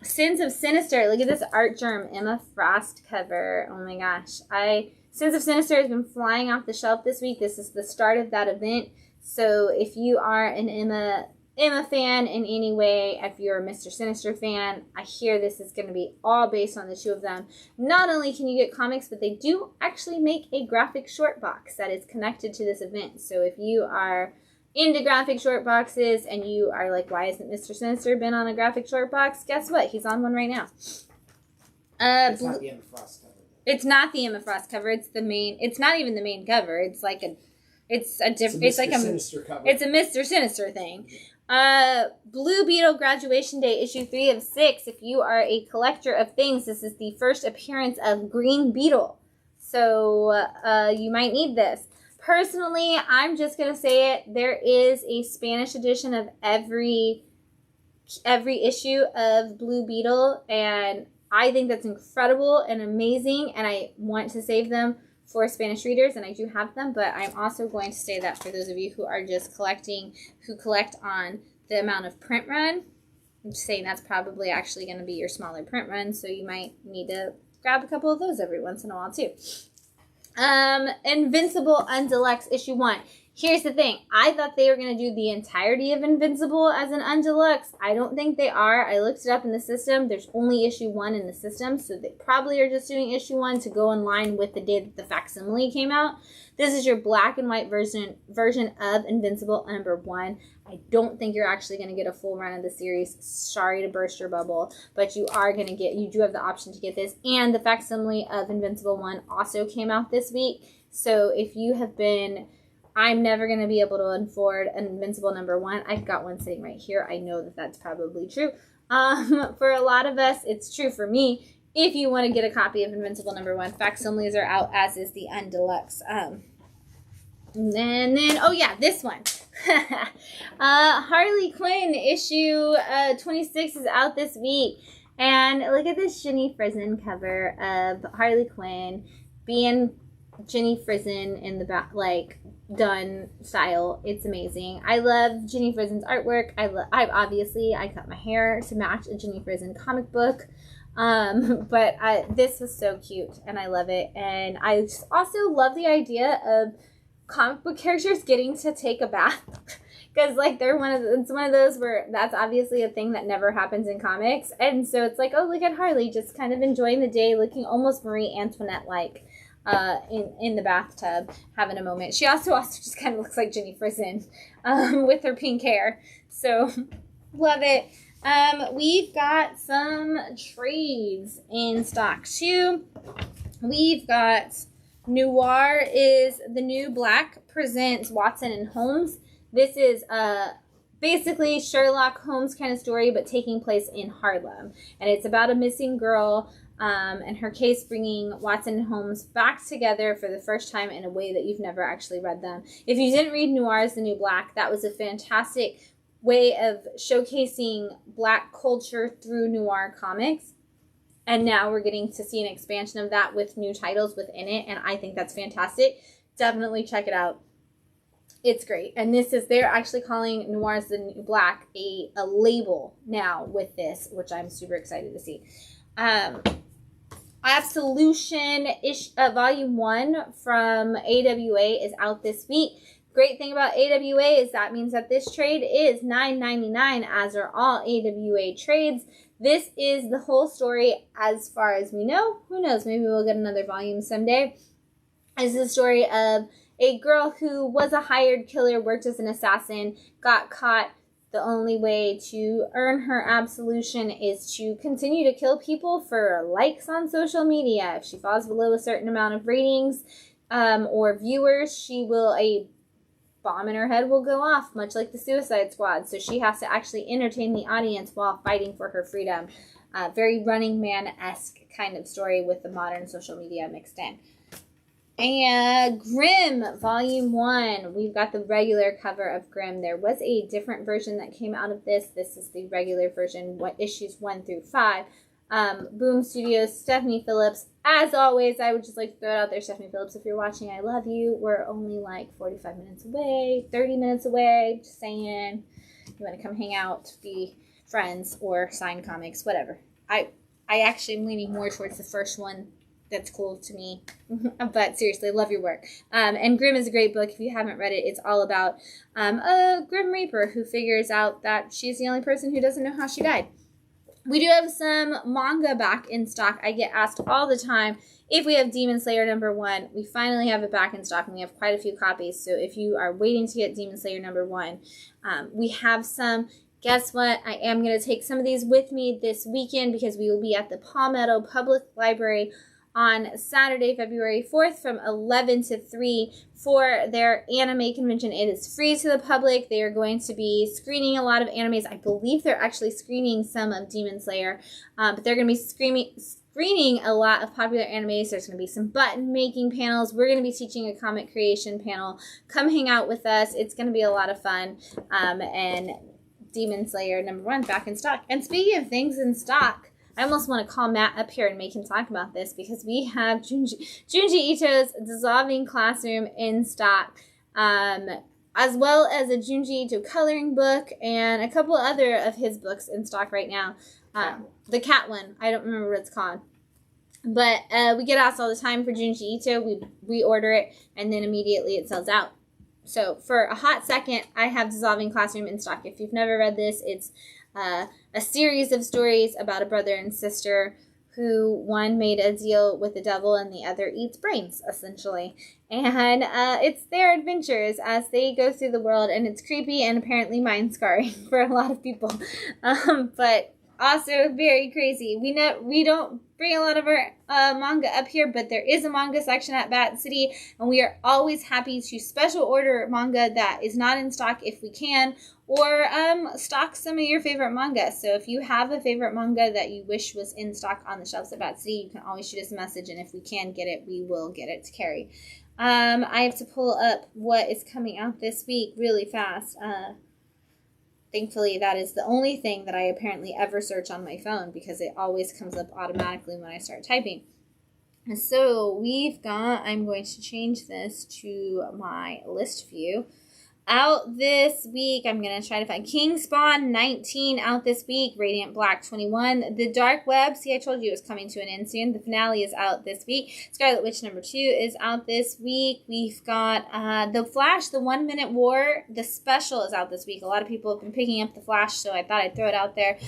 Sins of Sinister. Look at this art germ Emma Frost cover. Oh my gosh. Sins of Sinister has been flying off the shelf this week. This is the start of that event. So if you are an Emma fan in any way, if you're a Mr. Sinister fan, I hear this is going to be all based on the two of them. Not only can you get comics, but they do actually make a graphic short box that is connected to this event. So if you are into graphic short boxes and you are like, why isn't Mr. Sinister been on a graphic short box? Guess what? He's on one right now. It's not the Emma Frost cover. It's not the Emma Frost cover. It's the main. It's not even the main cover. It's like a. It's a different. It's like a Sinister cover. It's a Mr. Sinister thing. Blue Beetle Graduation Day issue 3 of 6. If you are a collector of things, this is the first appearance of Green Beetle. So you might need this. Personally, I'm just going to say it. There is a Spanish edition of every issue of Blue Beetle, and I think that's incredible and amazing, and I want to save them for Spanish readers, and I do have them, but I'm also going to say that for those of you who are just collecting, who collect on the amount of print run, I'm just saying that's probably actually going to be your smaller print run, so you might need to grab a couple of those every once in a while, too. Invincible Undeluxe issue 1. Here's the thing. I thought they were going to do the entirety of Invincible as an Undeluxe. I don't think they are. I looked it up in the system. There's only issue 1 in the system, so they probably are just doing issue 1 to go in line with the day that the facsimile came out. This is your black and white version of Invincible number 1. I don't think you're actually going to get a full run of the series. Sorry to burst your bubble, but you are going to get, you do have the option to get this. And the facsimile of Invincible 1 also came out this week. So if you have been, I'm never going to be able to afford an Invincible number 1. I've got one sitting right here. I know that that's probably true. For a lot of us, it's true for me. If you want to get a copy of Invincible number 1, facsimiles are out, as is the Undeluxe. And then, oh yeah, this one. Harley Quinn issue 26 is out this week. And look at this Ginny Frizen cover of Harley Quinn being Ginny Frizen in the back, like, done style. It's amazing. I love Ginny Frizen's artwork. I cut my hair to match a Ginny Frizen comic book. But this was so cute, and I love it. And I just also love the idea of comic book characters getting to take a bath. Because, like, it's one of those where that's obviously a thing that never happens in comics. And so it's like, oh, look at Harley just kind of enjoying the day, looking almost Marie Antoinette-like in the bathtub, having a moment. She also just kind of looks like Ginny Frizen with her pink hair. So, love it. We've got some trades in stock, too. We've got Noir is the New Black presents Watson and Holmes. This is basically Sherlock Holmes kind of story, but taking place in Harlem. And it's about a missing girl and her case, bringing Watson and Holmes back together for the first time in a way that you've never actually read them. If you didn't read Noir is the New Black, that was a fantastic way of showcasing Black culture through noir comics. And now we're getting to see an expansion of that with new titles within it. And I think that's fantastic. Definitely check it out. It's great. And they're actually calling Noir is the New Black a label now with this, which I'm super excited to see. Absolution Volume 1 from AWA is out this week. Great thing about AWA is that means that this trade is $9.99, as are all AWA trades. This is the whole story as far as we know. Who knows? Maybe we'll get another volume someday. It's the story of a girl who was a hired killer, worked as an assassin, got caught. The only way to earn her absolution is to continue to kill people for likes on social media. If she falls below a certain amount of ratings or viewers, a bomb in her head will go off, much like the Suicide Squad. So she has to actually entertain the audience while fighting for her freedom. Very Running Man-esque kind of story with the modern social media mixed in. And Grimm, Volume 1. We've got the regular cover of Grimm. There was a different version that came out of this. This is the regular version, issues 1 through 5. Boom Studios, Stephanie Phillips. As always, I would just like to throw it out there, Stephanie Phillips, if you're watching, I love you. We're only like 45 minutes away, 30 minutes away. Just saying. You want to come hang out, be friends, or sign comics, whatever. I actually am leaning more towards the first one. That's cool to me. But seriously, love your work. And Grimm is a great book. If you haven't read it, it's all about a Grim Reaper who figures out that she's the only person who doesn't know how she died. We do have some manga back in stock. I get asked all the time if we have Demon Slayer #1. We finally have it back in stock, and we have quite a few copies. So if you are waiting to get Demon Slayer #1, we have some. Guess what? I am going to take some of these with me this weekend because we will be at the Palmetto Public Library on Saturday, February 4th from 11 to 3 for their anime convention. It is free to the public. They are going to be screening a lot of animes. I believe they're actually screening some of Demon Slayer, but they're going to be screening a lot of popular animes. There's going to be some button making panels. We're going to be teaching a comic creation panel. Come hang out with us. It's going to be a lot of fun. And Demon Slayer #1 back in stock. And speaking of things in stock, I almost want to call Matt up here and make him talk about this because we have Junji Ito's Dissolving Classroom in stock, as well as a Junji Ito coloring book and a couple other of his books in stock right now. The cat one, I don't remember what it's called. But we get asked all the time for Junji Ito. We order it, and then immediately it sells out. So for a hot second, I have Dissolving Classroom in stock. If you've never read this, it's a series of stories about a brother and sister who one made a deal with the devil and the other eats brains, essentially. And it's their adventures as they go through the world, and it's creepy and apparently mind-scarring for a lot of people. But also very crazy. We don't bring a lot of our manga up here, but there is a manga section at Bat City, and we are always happy to special order manga that is not in stock if we can, or stock some of your favorite manga. So if you have a favorite manga that you wish was in stock on the shelves at Bat City, you can always shoot us a message, and if we can get it, we will get it to carry. I have to pull up what is coming out this week really fast. Thankfully, that is the only thing that I apparently ever search on my phone because it always comes up automatically when I start typing. So we've got, I'm going to change this to my list view. Out this week, I'm going to try to find King Spawn 19 out this week, Radiant Black 21, The Dark Web, see I told you it was coming to an end soon, the finale is out this week, Scarlet Witch number 2 is out this week, we've got The Flash, The 1 Minute War, the special is out this week, a lot of people have been picking up The Flash, so I thought I'd throw it out there.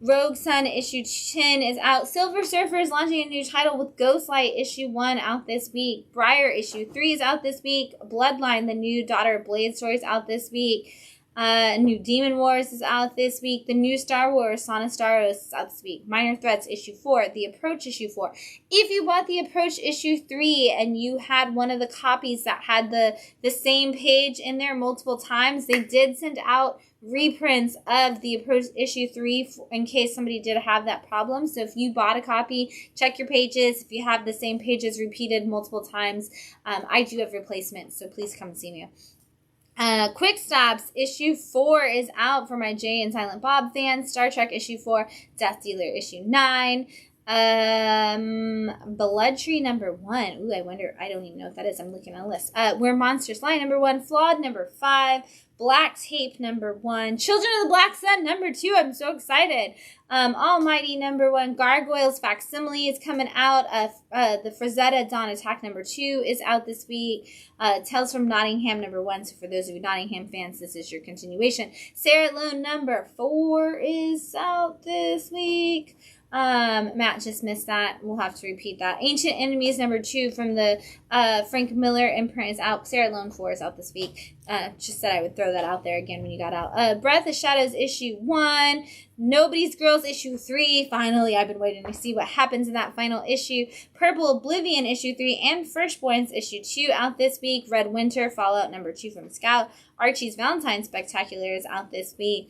Rogue Sun issue 10 is out. Silver Surfer is launching a new title with Ghostlight issue 1 out this week. Briar issue 3 is out this week. Bloodline, the new Daughter of Blade story is out this week. New Demon Wars is out this week. The new Star Wars, Son of Staros is out this week. Minor Threats issue 4. The Approach issue 4. If you bought The Approach issue 3 and you had one of the copies that had the same page in there multiple times, they did send out reprints of The Approach issue 3 in case somebody did have that problem. So if you bought a copy, check your pages. If you have the same pages repeated multiple times, I do have replacements, so please come see me. Quick Stops issue 4 is out for my Jay and Silent Bob fans. Star Trek issue 4, Death Dealer issue 9, Blood Tree number 1. Ooh, I wonder, I don't even know what that is. I'm looking at a list. Where Monsters Lie number 1, Flawed number 5, Black Tape number 1, Children of the Black Sun number 2. I'm so excited. Almighty number 1, Gargoyles Facsimile is coming out. The Frazetta Dawn Attack number 2 is out this week. Tales from Nottingham number 1. So for those of you Nottingham fans, this is your continuation. Sarah Lone number 4 is out this week. Matt just missed that. We'll have to repeat that. Ancient Enemies number 2 from the Frank Miller imprint is out. Sarah Lone 4 is out this week. Just said I would throw that out there again when you got out. Breath of Shadows issue 1. Nobody's Girls issue 3. Finally, I've been waiting to see what happens in that final issue. Purple Oblivion issue 3 and Firstborns issue 2 out this week. Red Winter Fallout number 2 from Scout. Archie's Valentine Spectacular is out this week.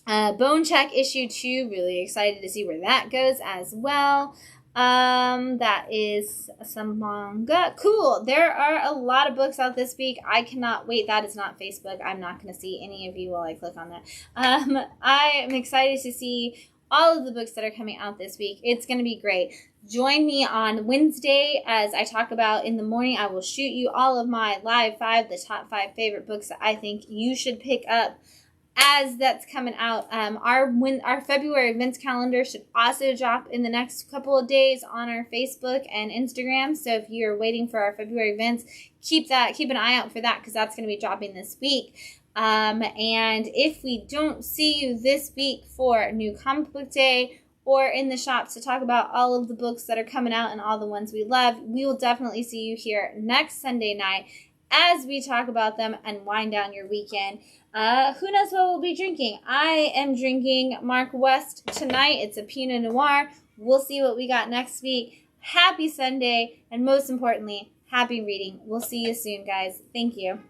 Bone Check issue 2, really excited to see where that goes as well. That is some manga. Cool. There are a lot of books out this week. I cannot wait. That is not Facebook. I'm not going to see any of you while I click on that. I am excited to see all of the books that are coming out this week. It's going to be great. Join me on Wednesday as I talk about in the morning. I will shoot you all of my live 5, the top 5 favorite books that I think you should pick up as that's coming out. Our February events calendar should also drop in the next couple of days on our Facebook and Instagram. So if you're waiting for our February events, keep an eye out for that because that's going to be dropping this week. And if we don't see you this week for New Comic Book Day or in the shops to talk about all of the books that are coming out and all the ones we love, we will definitely see you here next Sunday night as we talk about them and wind down your weekend. Who knows what we'll be drinking? I am drinking Mark West tonight. It's a Pinot Noir. We'll see what we got next week. Happy Sunday, and most importantly, happy reading. We'll see you soon, guys. Thank you.